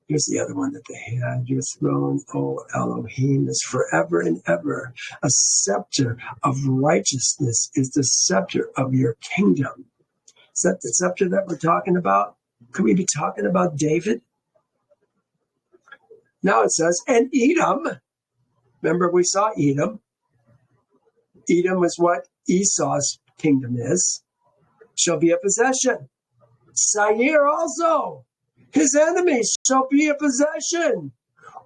Here's the other one that they had. Your throne, O Elohim, is forever and ever. A scepter of righteousness is the scepter of your kingdom. Is that the scepter that we're talking about? Could we be talking about David? Now it says, and Edom, remember we saw Edom. Edom is what Esau's kingdom is, shall be a possession. Seir also, his enemies shall be a possession.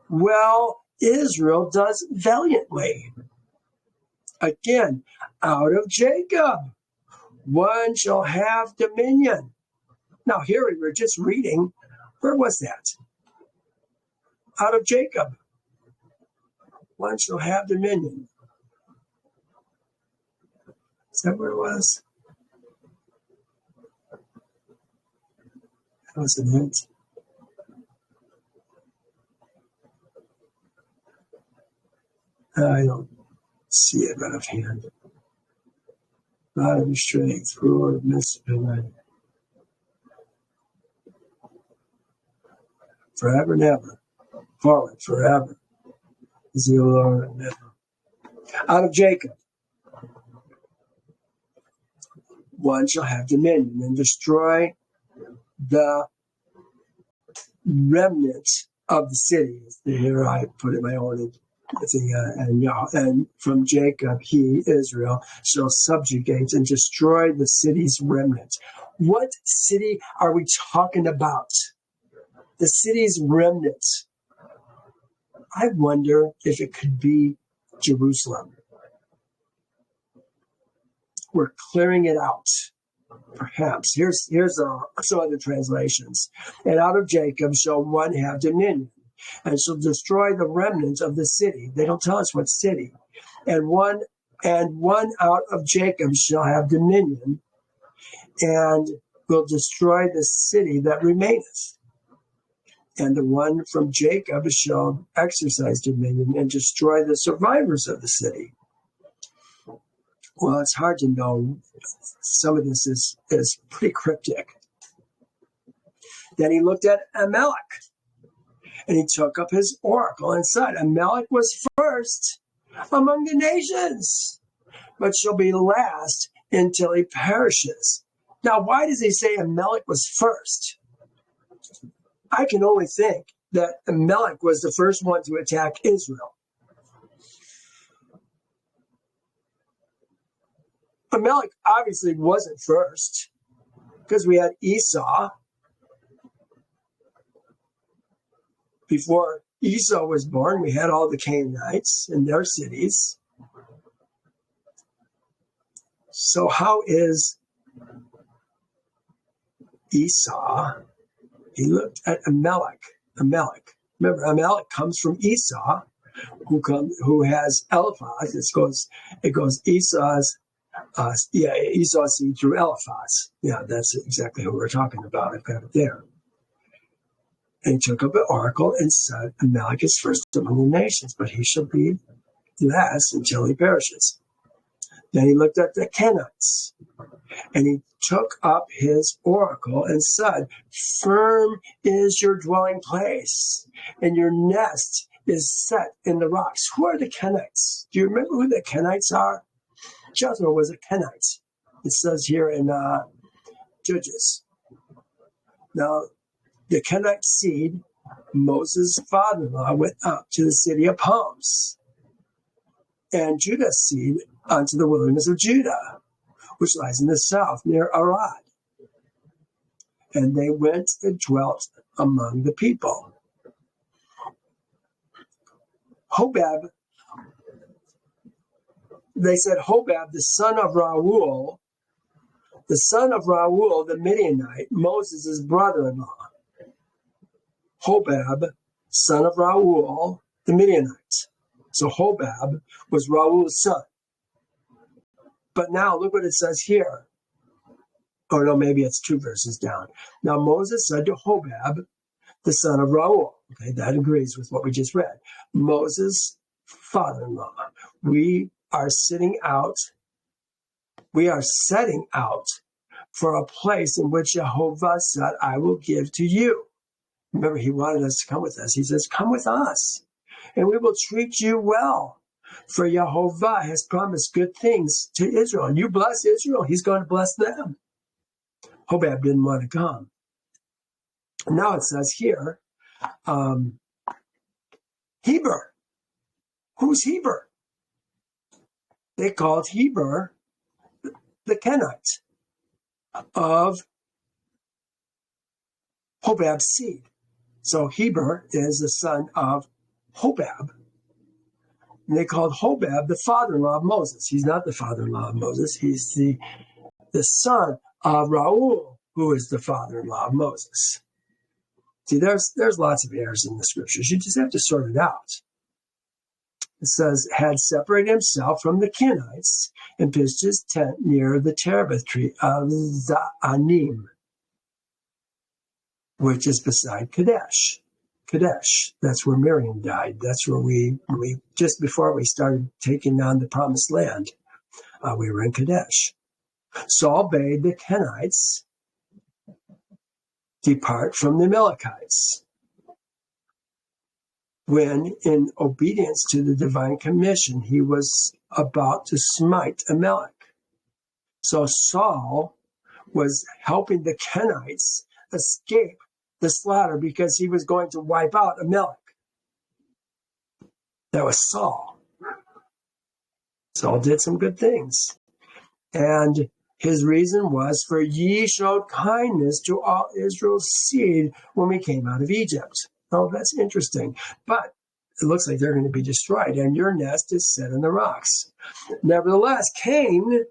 Well, Israel does valiantly. Again, out of Jacob, one shall have dominion. Now here we were just reading, where was that? Out of Jacob, one shall have dominion. Is that where it was? That wasn't it. I don't see it right offhand. God of strength, ruler of mystery, forever and ever, forward forever is the Lord and ever. Out of Jacob, one shall have dominion and destroy the remnant of the city. Here I put it my own thing, and from Jacob he, Israel, shall subjugate and destroy the city's remnant. What city are we talking about? The city's remnant. I wonder if it could be Jerusalem. We're clearing it out. Perhaps. Here's some other translations. And out of Jacob shall one have dominion, and shall destroy the remnant of the city. They don't tell us what city. And one out of Jacob shall have dominion, and will destroy the city that remaineth. And the one from Jacob shall exercise dominion and destroy the survivors of the city. Well, it's hard to know. Some of this is pretty cryptic. Then he looked at Amalek, and he took up his oracle and said, Amalek was first among the nations, but shall be last until he perishes. Now, why does he say Amalek was first? I can only think that Amalek was the first one to attack Israel. Amalek obviously wasn't first, because we had Esau. Before Esau was born, we had all the Canaanites in their cities. So how is Esau? He looked at Amalek. Remember, Amalek comes from Esau, who has Eliphaz. It goes Esau's. Esau's seed through Eliphaz. Yeah, that's exactly who we're talking about. I've got it there. And he took up an oracle and said, Amalek is first among the nations, but he shall be last until he perishes. Then he looked at the Kenites, and he took up his oracle and said, firm is your dwelling place, and your nest is set in the rocks. Who are the Kenites? Do you remember who the Kenites are? Jethro was a Kenite. It says here in Judges. Now, the Kenite seed, Moses' father-in-law, went up to the city of palms, and Judah's seed unto the wilderness of Judah, which lies in the south near Arad. And they went and dwelt among the people. Hobab, they said Hobab, the son of Reuel, the Midianite, Moses' brother-in-law. Hobab, son of Reuel, the Midianite. So Hobab was Reuel's son. But now look what it says here. Oh no, maybe it's 2 verses down. Now Moses said to Hobab, the son of Reuel. Okay, that agrees with what we just read. Moses' father-in-law. We are setting out for a place in which Jehovah said, I will give to you. Remember, he wanted us to come with us. He says, come with us, and we will treat you well. For Jehovah has promised good things to Israel. And you bless Israel, he's going to bless them. Hobab didn't want to come. Now it says here, Heber. Who's Heber? They called Heber the Kenite of Hobab's seed. So Heber is the son of Hobab. And they called Hobab the father-in-law of Moses. He's not the father-in-law of Moses. He's the son of Reuel, who is the father-in-law of Moses. See, there's lots of errors in the scriptures. You just have to sort it out. It says, had separated himself from the Kenites and pitched his tent near the terebinth tree of Zaanim, which is beside Kadesh. Kadesh, that's where Miriam died. That's where we just before we started taking on the promised land, we were in Kadesh. Saul bade the Kenites depart from the Amalekites, when, in obedience to the divine commission, he was about to smite Amalek. So Saul was helping the Kenites escape the slaughter because he was going to wipe out Amalek. That was Saul. Saul did some good things. And his reason was, for ye showed kindness to all Israel's seed when we came out of Egypt. Oh, that's interesting. But it looks like they're going to be destroyed, and your nest is set in the rocks. Nevertheless, Cain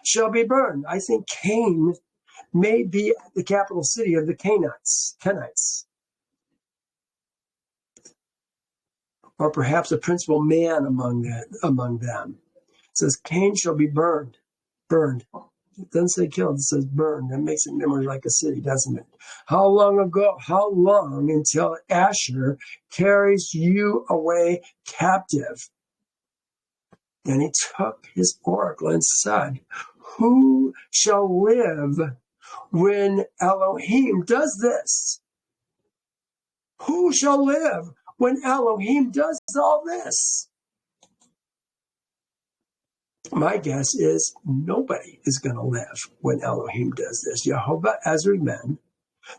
shall be burned. I think Cain may be the capital city of the Kenites. Or perhaps a principal man among them. It says, Cain shall be burned. It doesn't say killed, it says burned. That makes it more like a city, doesn't it? How long until Asher carries you away captive? And he took his oracle and said, who shall live when Elohim does this? Who shall live when Elohim does all this? My guess is nobody is going to live when Elohim does this. Jehovah Ezra men,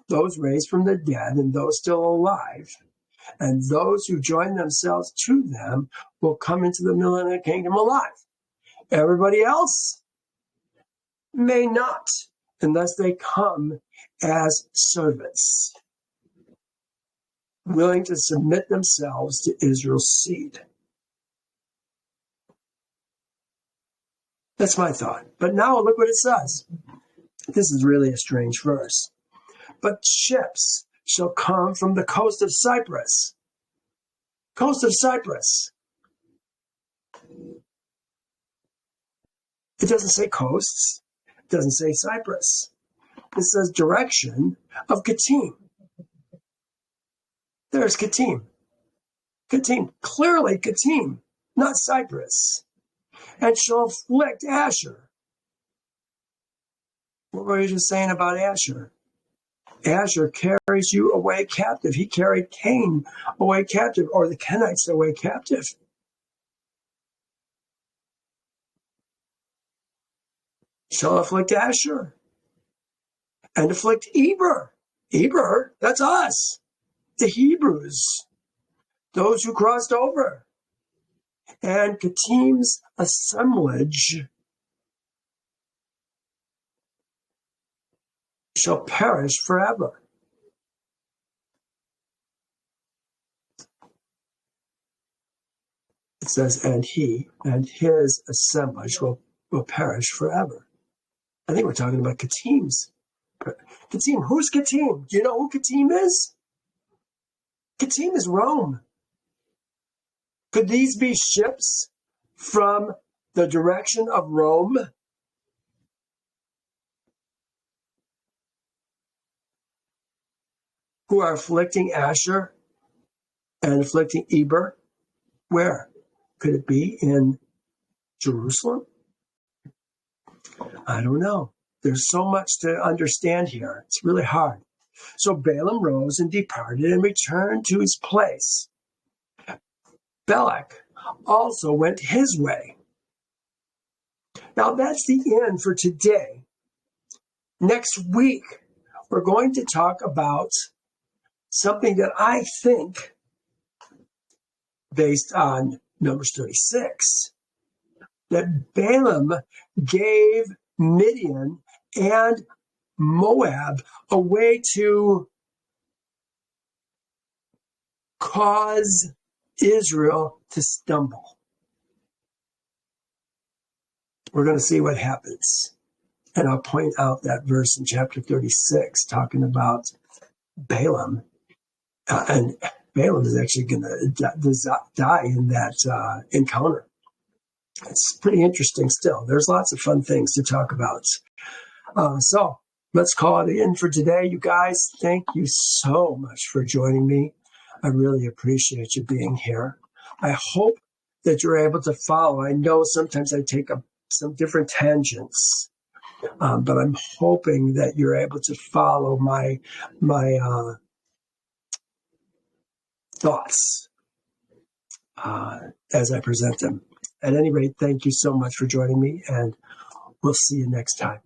those raised from the dead and those still alive, and those who join themselves to them will come into the millennial kingdom alive. Everybody else may not, unless they come as servants, willing to submit themselves to Israel's seed. That's my thought. But now look what it says. This is really a strange verse. But ships shall come from the coast of Cyprus. Coast of Cyprus. It doesn't say coasts. It doesn't say Cyprus. It says direction of Kittim. There's Kittim. Kittim. Clearly Kittim, not Cyprus. And shall afflict Asher. What were you just saying about Asher? Asher carries you away captive. He carried Cain away captive, or the Kenites away captive. Shall afflict Asher. And afflict Eber. Eber, that's us. The Hebrews. Those who crossed over. And Kittim's assemblage shall perish forever. It says, and he and his assemblage will perish forever. I think we're talking about Kittim's. Kittim, who's Kittim? Do you know who Kittim is? Kittim is Rome. Could these be ships from the direction of Rome? Who are afflicting Asher and afflicting Eber? Where? Could it be in Jerusalem? I don't know. There's so much to understand here. It's really hard. So Balaam rose and departed and returned to his place. Balak also went his way. Now that's the end for today. Next week, we're going to talk about something that I think, based on Numbers 36, that Balaam gave Midian and Moab a way to cause Israel to stumble. We're going to see what happens. And I'll point out that verse in chapter 36 talking about Balaam. And Balaam is actually going to die in that encounter. It's pretty interesting still. There's lots of fun things to talk about. So let's call it in for today, you guys. Thank you so much for joining me. I really appreciate you being here. I hope that you're able to follow. I know sometimes I take some different tangents, but I'm hoping that you're able to follow my thoughts as I present them. At any rate, thank you so much for joining me, and We'll see you next time.